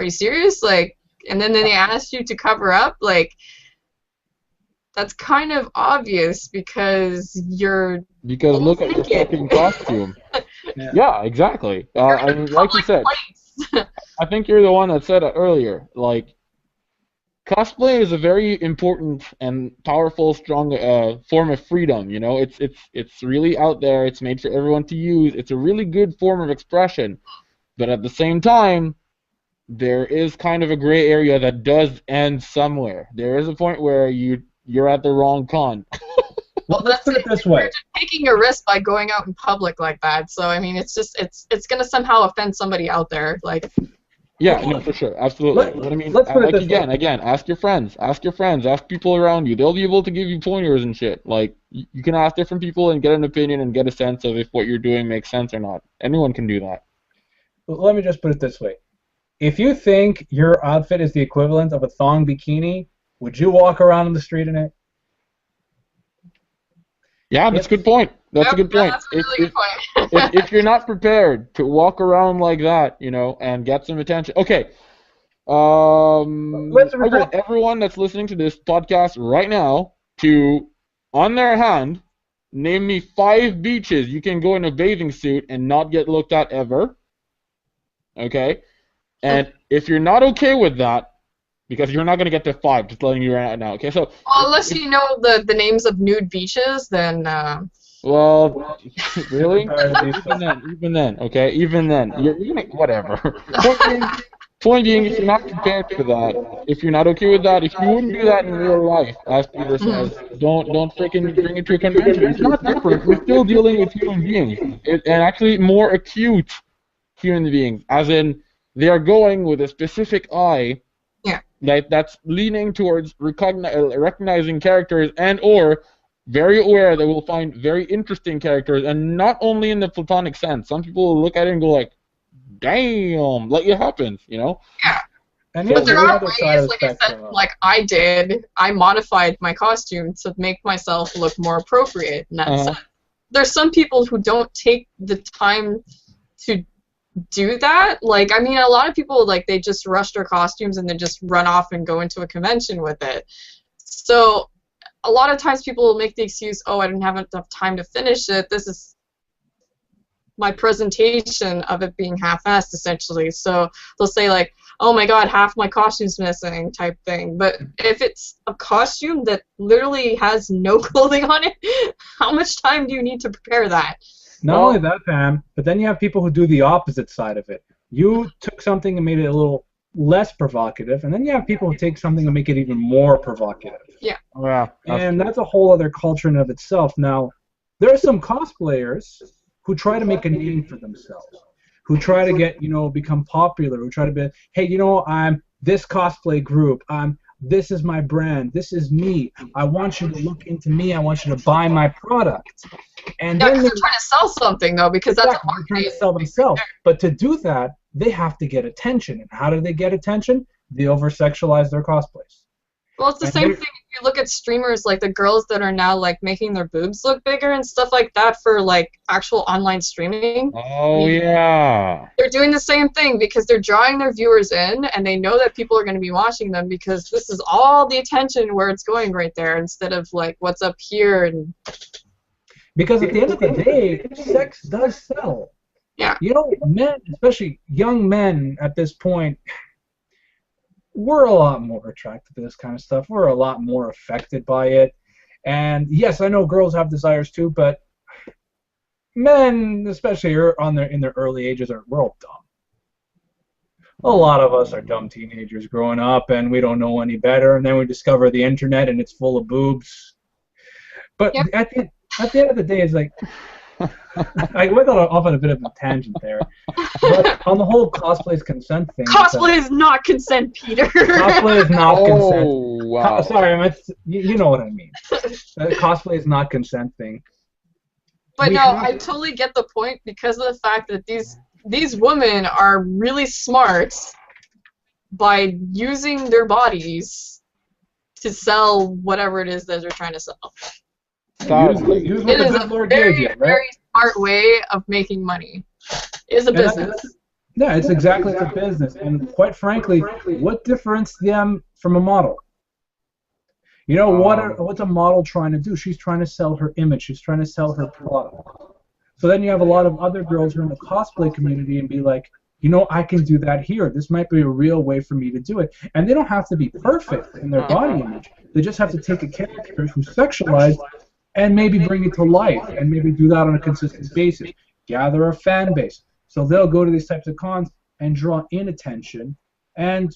serious? Like, and then they ask you to cover up, like, That's kind of obvious because you're Because look almost at your naked. fucking costume. Yeah. Yeah, exactly. You're in I a mean, like you public said, place. I think you're the one that said it earlier. Like, cosplay is a very important and powerful, strong form of freedom. You know, it's really out there. It's made for everyone to use. It's a really good form of expression. But at the same time, there is kind of a gray area that does end somewhere. There is a point where you're at the wrong con. Well, Let's that's put it. it this You're way. just taking a risk by going out in public like that. So I mean, it's just it's gonna somehow offend somebody out there. Like, Yeah, no, for sure, absolutely. Let, But I mean, let's put it like this way. again, ask your friends, ask people around you. They'll be able to give you pointers and shit. Like you can ask different people and get an opinion and get a sense of if what you're doing makes sense or not. Anyone can do that. Let me just put it this way. If you think your outfit is the equivalent of a thong bikini, would you walk around in the street in it? Yeah, that's a If good point. That's a yep, good yeah, point. that's a really good point. If you're not prepared to walk around like that, you know, and get some attention. Okay. let's I rephrase. want everyone that's listening to this podcast right now to, on their hand, name me 5 beaches you can go in a bathing suit and not get looked at ever. Okay? And if you're not okay with that, because you're not going to get to 5, just letting you right now. Okay? So, Well, unless you know the names of nude beaches, then well, really? Paradiso. Even then, okay? Even then. You're gonna, whatever. Point being, if you're not prepared for that, if you're not okay with that, if you wouldn't do that in real life, as Peter says, don't freaking bring it to a convention. It's not different. We're still dealing with human beings, and actually more acute human beings, as in they are going with a specific eye, yeah. that's leaning towards recognizing characters and or very aware that we'll find very interesting characters, and not only in the platonic sense. Some people will look at it and go like, damn, like it happens, you know? Yeah. And So here's But there the are other side of ways, the like I said, spectrum. like I did, I modified my costume to make myself look more appropriate in that sense. There's some people who don't take the time to do that. Like, I mean, a lot of people, like, they just rush their costumes and then just run off and go into a convention with it. So a lot of times people will make the excuse, oh, I didn't have enough time to finish it. This is my presentation of it being half-assed, essentially. So they'll say, like, oh my god, half my costume's missing, type thing. But if it's a costume that literally has no clothing on it, how much time do you need to prepare that? Not only that, Pam, but then you have people who do the opposite side of it. You took something and made it a little less provocative, and then you have people who take something and make it even more provocative. Yeah. Yeah. And that's a whole other culture in and of itself. Now, there are some cosplayers who try to make a name for themselves, who try to get, become popular, who try to be, hey, I'm this cosplay group, this is my brand, this is me, I want you to look into me, I want you to buy my product. And Yeah, then because they're trying to sell something, though, because that's exactly, they're trying to sell themselves. But to do that, they have to get attention. And how do they get attention? They over-sexualize their cosplays. Well, it's the same thing if you look at streamers, like the girls that are now like making their boobs look bigger and stuff like that for like actual online streaming. Oh, yeah. They're doing the same thing because they're drawing their viewers in, and they know that people are going to be watching them because this is all the attention where it's going right there instead of like what's up here. And because at the end of the day, sex does sell. yeah. Men, especially young men at this point, we're a lot more attracted to this kind of stuff. We're a lot more affected by it. And yes, I know girls have desires too, but men, especially in their early ages, we're all dumb. A lot of us are dumb teenagers growing up, and we don't know any better. And then we discover the internet, and it's full of boobs. But Yep. at the end of the day, it's like I went off on a bit of a tangent there. But on the whole cosplay consent thing. Cosplay is not consent, Peter. Cosplay is not consent. Oh, wow. Sorry, you know what I mean. Cosplay is not consent thing. But We no, have- I totally get the point because of the fact that these women are really smart by using their bodies to sell whatever it is that they're trying to sell. Use what It the is good a Lord gave very, you, right? very smart way of making money. It is a And that's- business. Yeah, it's exactly a business. And quite frankly, what differentiates them from a model? You know what's a model trying to do? She's trying to sell her image. She's trying to sell her product. So then you have a lot of other girls who are in the cosplay community and be like, you know, I can do that here. This might be a real way for me to do it. And they don't have to be perfect in their body image. They just have to take a character who's sexualized and maybe bring it to life and maybe do that on a consistent basis. Gather a fan base. So they'll go to these types of cons and draw in attention, and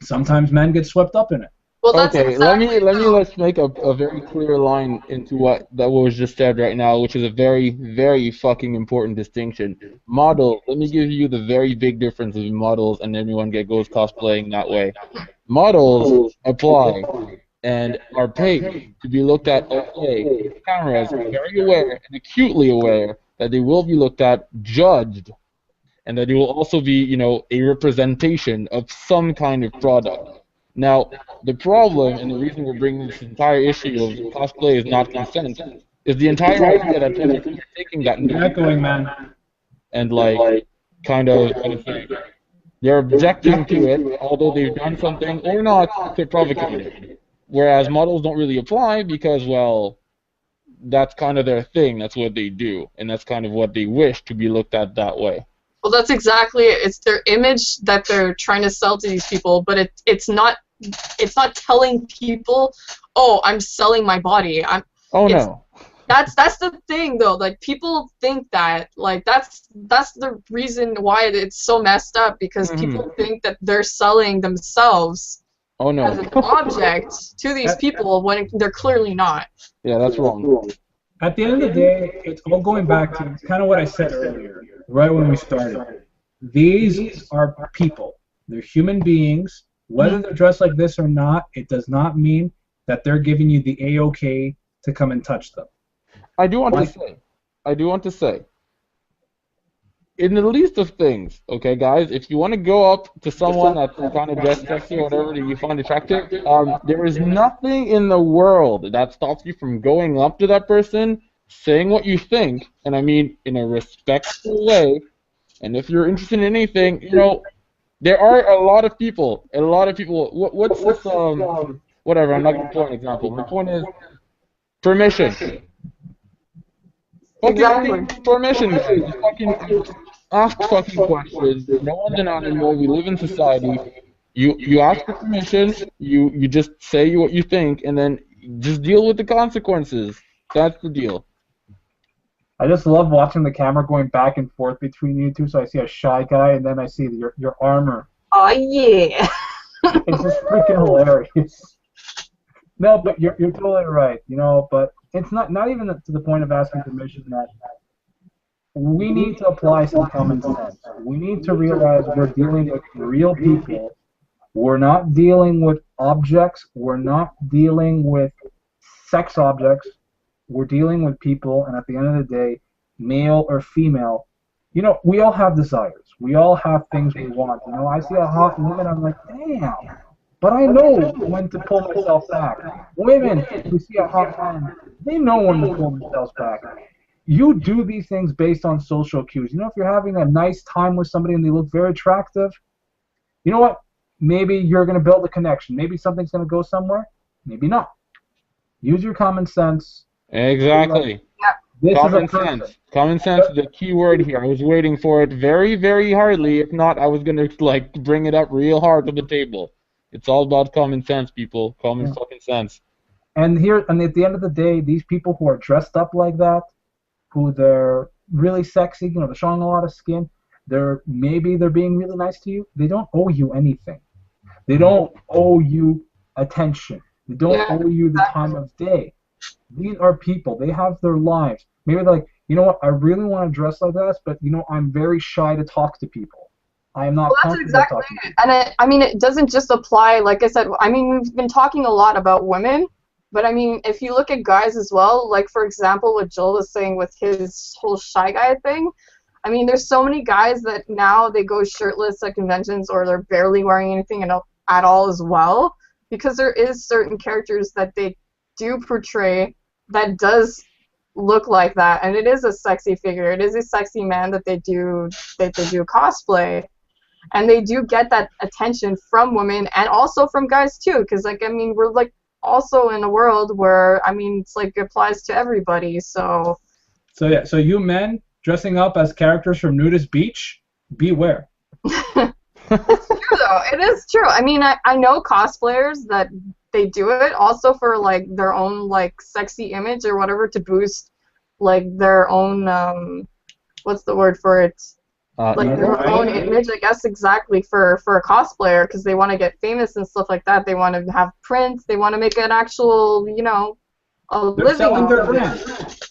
sometimes men get swept up in it. Well, that's Okay, exactly let's make a very clear line into what was just said right now, which is a very, very fucking important distinction. Models, let me give you the very big difference between models and everyone that goes cosplaying that way. Models apply and are paid to be looked at okay. Cameras are very aware and acutely aware that they will be looked at, judged, and that it will also be, you know, a representation of some kind of product. Now, the problem and the reason we're bringing this entire issue of cosplay is not consent is the entire idea that people are taking that Echoing, man. and like kind of how to say, they're objecting to it, although they've done something or not to provocate it. Whereas models don't really apply because, well, that's kind of their thing. That's what they do, and that's kind of what they wish to be looked at that way. Well, that's exactly it. It's their image that they're trying to sell to these people, but it's not telling people, oh, I'm selling my body. No. That's the thing though. Like people think that that's the reason why it's so messed up, because people think that they're selling themselves as an object to these people when they're clearly not. Yeah, that's wrong. At the end of the day, it's all going back to kind of what I said earlier, right when we started. These are people. They're human beings. Whether they're dressed like this or not, it does not mean that they're giving you the A-OK to come and touch them. I do want to say, in the least of things, okay, guys, if you want to go up to someone that's kind of dressed sexy or whatever that you find attractive, there is nothing in the world that stops you from going up to that person, saying what you think, and I mean in a respectful way, and if you're interested in anything, you know, there are a lot of people, what's this, whatever, I'm not going to put an example. My point is, permission. Exactly. Permission, guys. Fucking ask fucking questions. No one's an animal. We live in society. You ask for permission. You just say what you think, and then just deal with the consequences. That's the deal. I just love watching the camera going back and forth between you two. So I see a shy guy, and then I see your armor. Oh yeah. It's just freaking hilarious. No, but you're totally right. You know, but it's not even to the point of asking permission. That we need to apply some common sense. We need to realize we're dealing with real people. We're not dealing with objects. We're not dealing with sex objects. We're dealing with people, and at the end of the day, male or female, you know, we all have desires. We all have things we want. You know, I see a hot woman, I'm like, damn. But I know when to pull myself back. Women who see a hot man, they know when to pull themselves back. You do these things based on social cues. You know, if you're having a nice time with somebody and they look very attractive, you know what? Maybe you're going to build a connection. Maybe something's going to go somewhere. Maybe not. Use your common sense. Exactly. Common sense. Common sense is the key word here. I was waiting for it very, very hardly. If not, I was going to like bring it up real hard to the table. It's all about common sense, people. Common fucking sense. And at the end of the day, these people who are dressed up like that, who they're really sexy, you know, they're showing a lot of skin, maybe they're being really nice to you. They don't owe you anything. They don't owe you attention. They don't owe you the time of day. These are people. They have their lives. Maybe they're like, you know what, I really want to dress like this, but, you know, I'm very shy to talk to people. I am not comfortable talking to people. And I mean, it doesn't just apply, like I said, I mean, we've been talking a lot about women, but I mean, if you look at guys as well, like, for example, what Joel was saying with his whole shy guy thing, I mean, there's so many guys that now they go shirtless at conventions, or they're barely wearing anything at all as well, because there is certain characters that they do portray that does look like that, and it is a sexy figure. It is a sexy man that they do cosplay, and they do get that attention from women and also from guys too, because, like, I mean, we're like also in a world where, I mean, it's like it applies to everybody. So yeah, so you men dressing up as characters from Nudist Beach, beware. it's true though. It is true. I mean, I know cosplayers that they do it also for like their own like sexy image or whatever to boost like their own what's the word for it? Like their own image, I guess, exactly for a cosplayer because they want to get famous and stuff like that. They want to have prints. They want to make an actual, you know, a They're living selling off their of brand. it.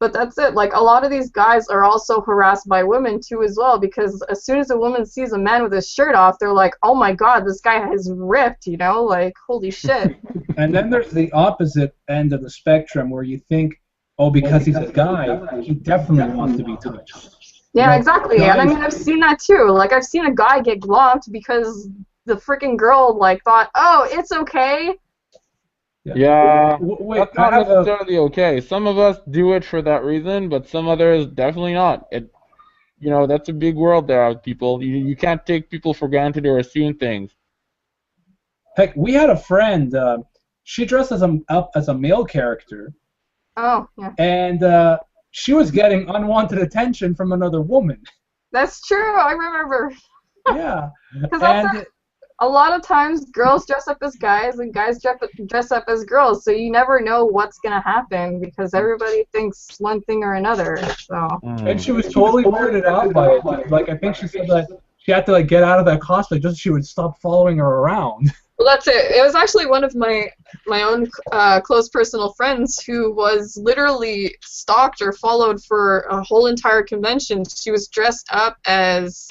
But that's it. Like a lot of these guys are also harassed by women too as well because as soon as a woman sees a man with his shirt off, they're like, "Oh my God, this guy has ripped," you know, like holy shit. And then there's the opposite end of the spectrum where you think, oh, because he's a guy, he definitely wants to be touched. Yeah, No, exactly. guys, And I mean, I've seen that too. Like, I've seen a guy get glomped because the freaking girl, like, thought, oh, it's okay. Yeah, Wait, that's I not have a. necessarily okay. Some of us do it for that reason, but some others definitely not. That's a big world there out people. You can't take people for granted or assume things. Heck, we had a friend. She dressed up as a male character, Oh, yeah. and she was getting unwanted attention from another woman. That's true. I remember. Yeah, Because and a lot of times girls dress up as guys and guys dress up as girls, so you never know what's going to happen because everybody thinks one thing or another. So. and she was totally weirded out by it. Like I think she said that she had to like get out of that cosplay just so she would stop following her around. Well, that's it. It was actually one of my own close personal friends who was literally stalked or followed for a whole entire convention. She was dressed up as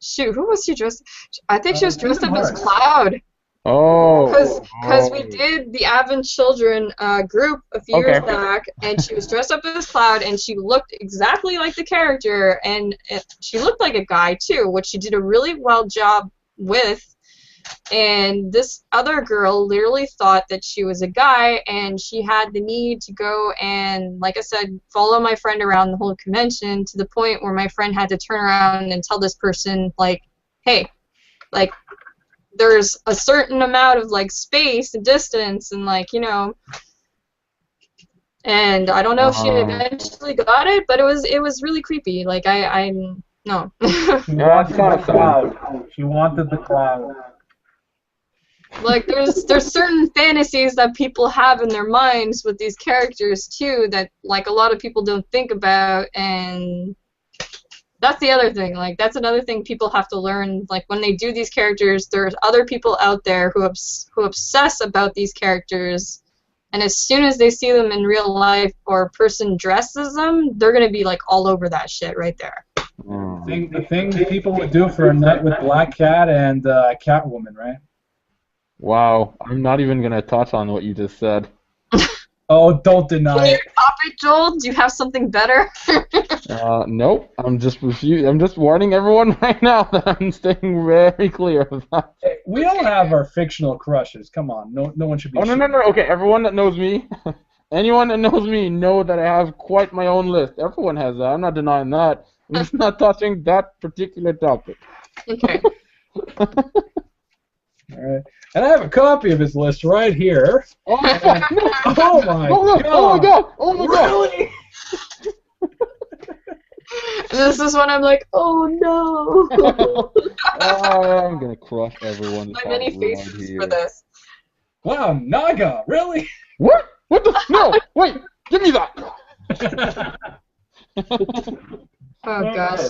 shoot. Who was she dressed? I think she was dressed up as Cloud. Oh. Because we did the Advent Children group a few years back, and she was dressed up as Cloud, and she looked exactly like the character, and she looked like a guy too, which she did a really well job with. And this other girl literally thought that she was a guy, and she had the need to go and, like I said, follow my friend around the whole convention to the point where my friend had to turn around and tell this person, like, hey, like, there's a certain amount of, like, space and distance and, like, you know. And I don't know if she eventually got it, but it was really creepy. Like, no. She wanted the cloud. She wanted the cloud. Like there's certain fantasies that people have in their minds with these characters too that like a lot of people don't think about, and that's the other thing. Like that's another thing people have to learn. Like when they do these characters, there's other people out there who obsess about these characters, and as soon as they see them in real life or a person dresses them, they're gonna be like all over that shit right there. The thing people would do for a night with Black Cat and Catwoman, right? Wow, I'm not even gonna touch on what you just said. Oh, don't deny Can it. you stop it, Joel? Do you have something better? Nope. I'm just warning everyone right now that I'm staying very clear of that. Hey, we don't have our fictional crushes. Come on, no one should be. Oh no. Okay, everyone that knows me, anyone that knows me, know that I have quite my own list. Everyone has that. I'm not denying that. I'm just not touching that particular topic. Okay. All right. And I have a copy of his list right here. Oh my god! Oh my god! Oh my god! Oh my god! Really? This is when I'm like, oh no. Oh, I'm gonna crush everyone. My many faces here. for this. Wow, Naga, really? What? What the? No! Wait! Give me that! Oh gosh.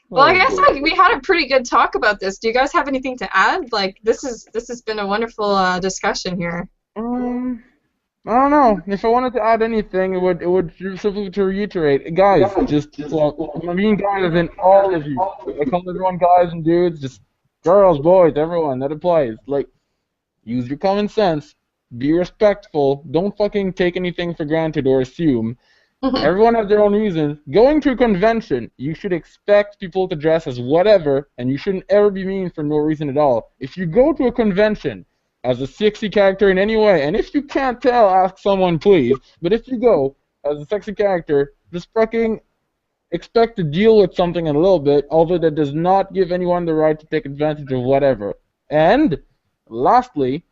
Well, I guess like we had a pretty good talk about this. Do you guys have anything to add? Like this has been a wonderful discussion here. I don't know. If I wanted to add anything, it would simply to reiterate, guys. I mean guys as in all of you. I call everyone guys and dudes. Just girls, boys, everyone. That applies. Like, use your common sense. Be respectful. Don't fucking take anything for granted or assume. Everyone has their own reasons. Going to a convention, you should expect people to dress as whatever, and you shouldn't ever be mean for no reason at all. If you go to a convention as a sexy character in any way, and if you can't tell, ask someone please, but if you go as a sexy character, just fucking expect to deal with something in a little bit, although that does not give anyone the right to take advantage of whatever. And lastly,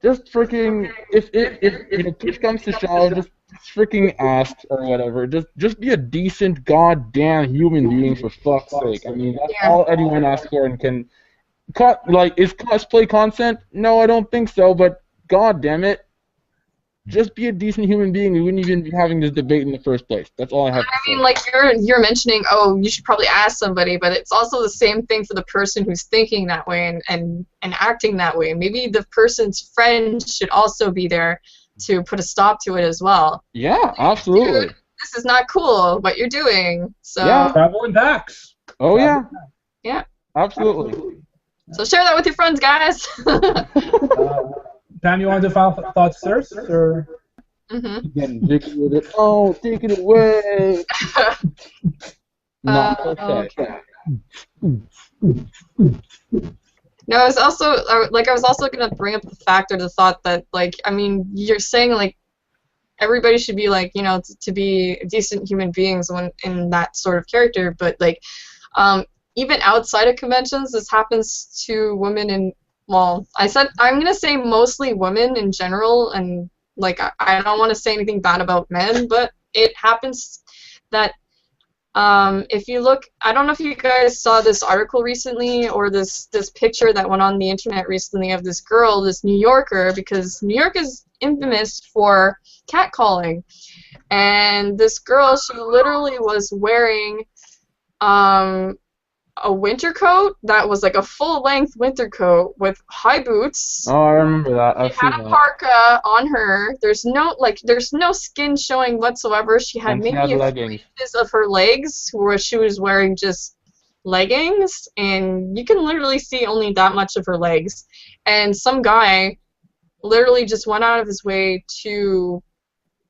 just freaking if push comes to shove, just freaking ask or whatever. Just be a decent goddamn human being for fuck's sake. I mean, that's Yeah. all anyone asks for and can. Is cosplay consent? No, I don't think so. But god damn it, just be a decent human being. We wouldn't even be having this debate in the first place. That's all I have to I mean, say. like you're mentioning, oh, you should probably ask somebody, but it's also the same thing for the person who's thinking that way and acting that way. Maybe the person's friend should also be there to put a stop to it as well. Yeah, absolutely. Dude, this is not cool what you're doing. So Yeah. Traveling backs. Oh yeah. Yeah. Absolutely. So share that with your friends, guys. Pam, you want to do final thoughts first, or? Mm-hmm. Getting jiggy with it. Oh, take it away. Not okay. No, I was also gonna bring up the fact or the thought that, like, I mean, you're saying like everybody should be like, to be decent human beings when in that sort of character, but like, even outside of conventions, this happens to women in, well, I'm gonna say mostly women in general, and like I don't want to say anything bad about men, but it happens that if you look, I don't know if you guys saw this article recently or this picture that went on the internet recently of this girl, this New Yorker, because New York is infamous for catcalling, and this girl, she literally was wearing a winter coat that was like a full-length winter coat with high boots. Oh, I remember that. I've She had seen a that. parka on her. There's no skin showing whatsoever. She had And she maybe had a few leggings. inches of her legs where she was wearing just leggings, and you can literally see only that much of her legs. And some guy literally just went out of his way to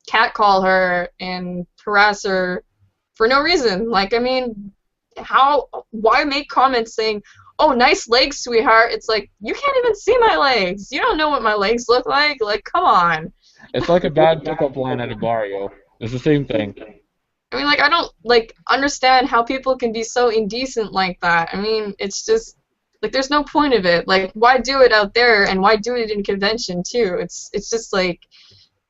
catcall her and harass her for no reason. Like, I mean, why make comments saying, oh, nice legs, sweetheart? It's like, you can't even see my legs. You don't know what my legs look like. Like, come on. It's like a bad pickup line at a bar, yo. It's the same thing. I mean, like, I don't, like, understand how people can be so indecent like that. I mean, it's just, like, there's no point of it. Like, why do it out there, and why do it in convention, too? It's just, like...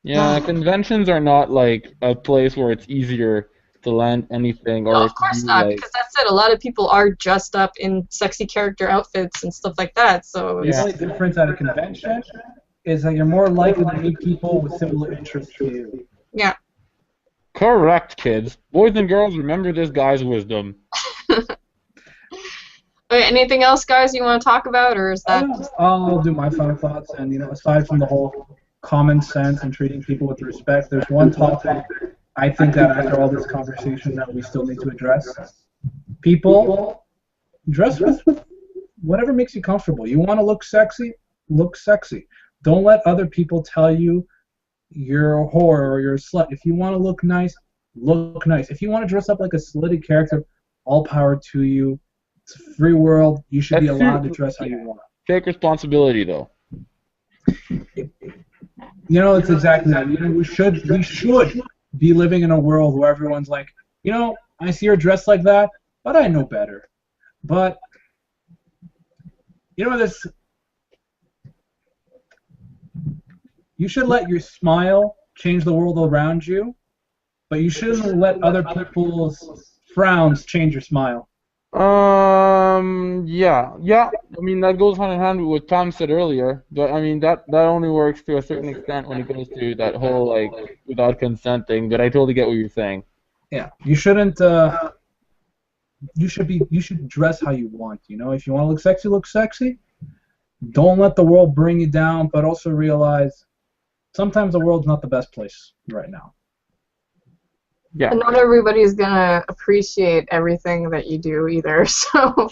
Yeah, conventions are not like a place where it's easier to land anything or No, to of course do, not, like, because that's it. A lot of people are dressed up in sexy character outfits and stuff like that, so... The only difference at a convention is that you're more likely to meet people with similar interests to you. Yeah. Correct, kids. Boys and girls, remember this guy's wisdom. Okay, anything else, guys, you want to talk about, or is that... I'll do my final thoughts, and aside from the whole common sense and treating people with respect, there's one topic I think that after all this conversation that we still need to address. People, dress with whatever makes you comfortable. You want to look sexy? Look sexy. Don't let other people tell you you're a whore or you're a slut. If you want to look nice, look nice. If you want to dress up like a slutty character, all power to you. It's a free world. You should be allowed to dress how you want. Take responsibility, though. It's exactly that. We should be living in a world where everyone's like, I see her dressed like that, but I know better. But this. You should let your smile change the world around you, but you shouldn't let other people's frowns change your smile. Yeah. I mean, that goes hand in hand with what Tom said earlier, but I mean, that only works to a certain extent when it goes to that whole, like, without consent thing, but I totally get what you're saying. Yeah, you shouldn't, you should dress how you want, If you want to look sexy, look sexy. Don't let the world bring you down, but also realize sometimes the world's not the best place right now. Yeah. And not everybody's gonna appreciate everything that you do either, so...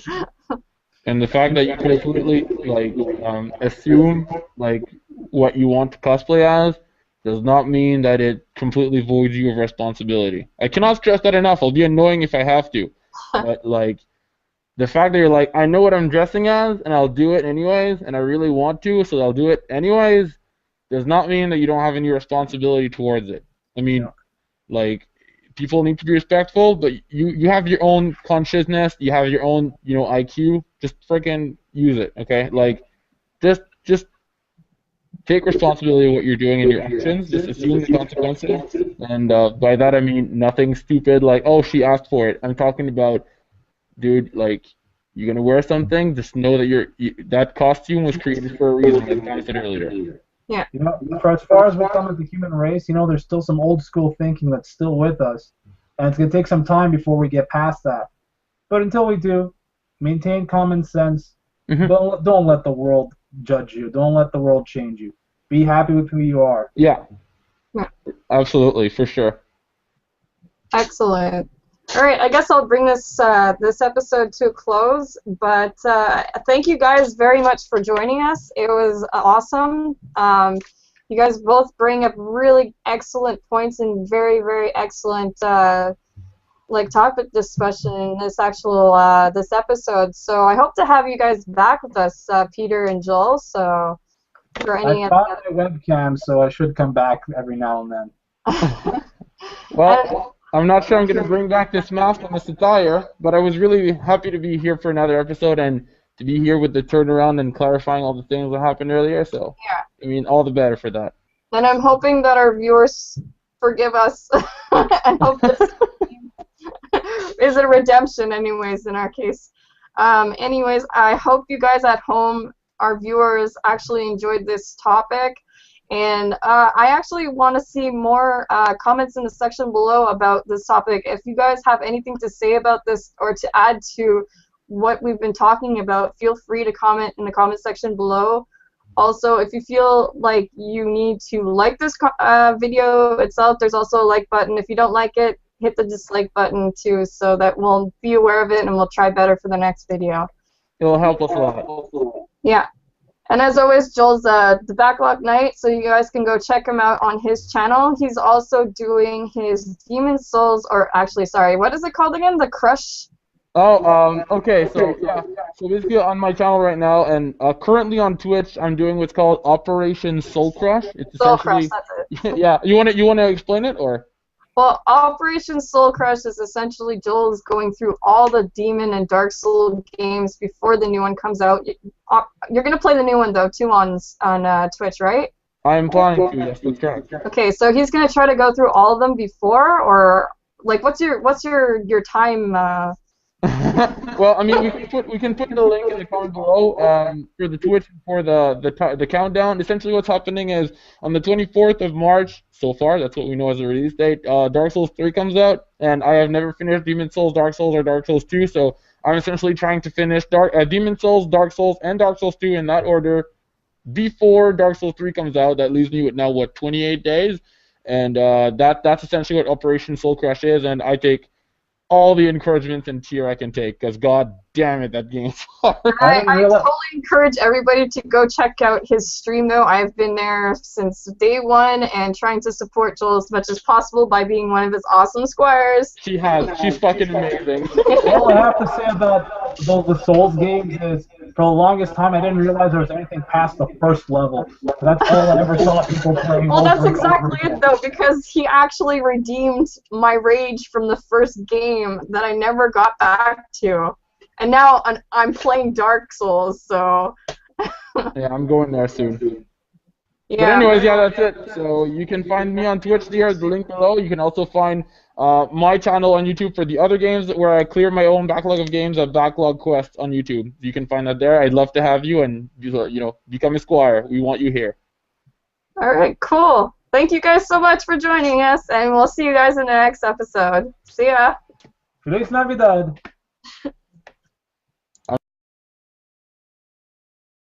And the fact that you completely, like, assume, like, what you want to cosplay as does not mean that it completely voids you of responsibility. I cannot stress that enough. I'll be annoying if I have to. But, like, the fact that you're like, I know what I'm dressing as, and I'll do it anyways, and I really want to, so I'll do it anyways, does not mean that you don't have any responsibility towards it. I mean, like, people need to be respectful, but you have your own consciousness, you have your own, IQ. Just freaking use it, okay? Like, just take responsibility of what you're doing and your actions. Just assume the consequences, and by that I mean nothing stupid like, oh, she asked for it. I'm talking about, dude, like, you're gonna wear something. Just know that that costume was created for a reason, like I said earlier. Yeah. You know, for as far as we come as the human race, you know, there's still some old school thinking that's still with us, and it's gonna take some time before we get past that. But until we do, maintain common sense. Mhm. Don't let the world judge you. Don't let the world change you. Be happy with who you are. Yeah, Yeah. absolutely, for sure. Excellent. All right, I guess I'll bring this this episode to a close. But thank you guys very much for joining us. It was awesome. You guys both bring up really excellent points and very, very excellent like topic discussion in this actual this episode. So I hope to have you guys back with us, Peter and Joel. So for any I found my webcam, so I should come back every now and then. Well, I'm not sure I'm going to bring back this mask and this attire, but I was really happy to be here for another episode and to be here with the turnaround and clarifying all the things that happened earlier. So, yeah. I mean, all the better for that. And I'm hoping that our viewers forgive us and hope this is a redemption anyways in our case. Anyways, I hope you guys at home, our viewers, actually enjoyed this topic. And I actually want to see more comments in the section below about this topic. If you guys have anything to say about this or to add to what we've been talking about, feel free to comment in the comment section below. Also, if you feel like you need to like this video itself, there's also a like button. If you don't like it, hit the dislike button too, so that we'll be aware of it and we'll try better for the next video. It will help us a lot. Yeah. And as always, Joel's the Backlog Knight, so you guys can go check him out on his channel. He's also doing his Demon Souls, or actually, sorry, what is it called again? The Crush? Oh, okay, so yeah, so basically on my channel right now, and currently on Twitch, I'm doing what's called Operation Soul Crush. It's Soul Crush, essentially, that's it. yeah, you wanna explain it, or? Well, Operation Soul Crush is essentially Joel's going through all the Demon and Dark Soul games before the new one comes out. You're going to play the new one, though, too, on Twitch, right? I'm planning to, yes, that's correct. Okay, so he's going to try to go through all of them before, or, like, what's your time... Well, I mean, we can put the link in the comment below for the Twitch for the countdown. Essentially, what's happening is on the 24th of March, so far, that's what we know as a release date. Dark Souls 3 comes out, and I have never finished Demon Souls, Dark Souls, or Dark Souls 2. So I'm essentially trying to finish Demon Souls, Dark Souls, and Dark Souls 2 in that order before Dark Souls 3 comes out. That leaves me with now 28 days, and that's essentially what Operation Soul Crush is. And I take all the encouragement and cheer I can take, because god damn it, that game's hard. I totally encourage everybody to go check out his stream, though. I've been there since day one and trying to support Joel as much as possible by being one of his awesome squires. She has. She's fucking amazing. All I have to say about the Souls games is, for the longest time, I didn't realize there was anything past the first level. That's all I ever saw people playing. Well, that's exactly it, though, because he actually redeemed my rage from the first game that I never got back to. And now I'm playing Dark Souls, so... Yeah, I'm going there soon. Yeah. But anyways, yeah, that's it. So you can find me on Twitch there, the link below. You can also find my channel on YouTube for the other games where I clear my own backlog of games at Backlog Quest on YouTube. You can find that there. I'd love to have you and, become a squire. We want you here. All right, cool. Thank you guys so much for joining us, and we'll see you guys in the next episode. See ya. Feliz Navidad.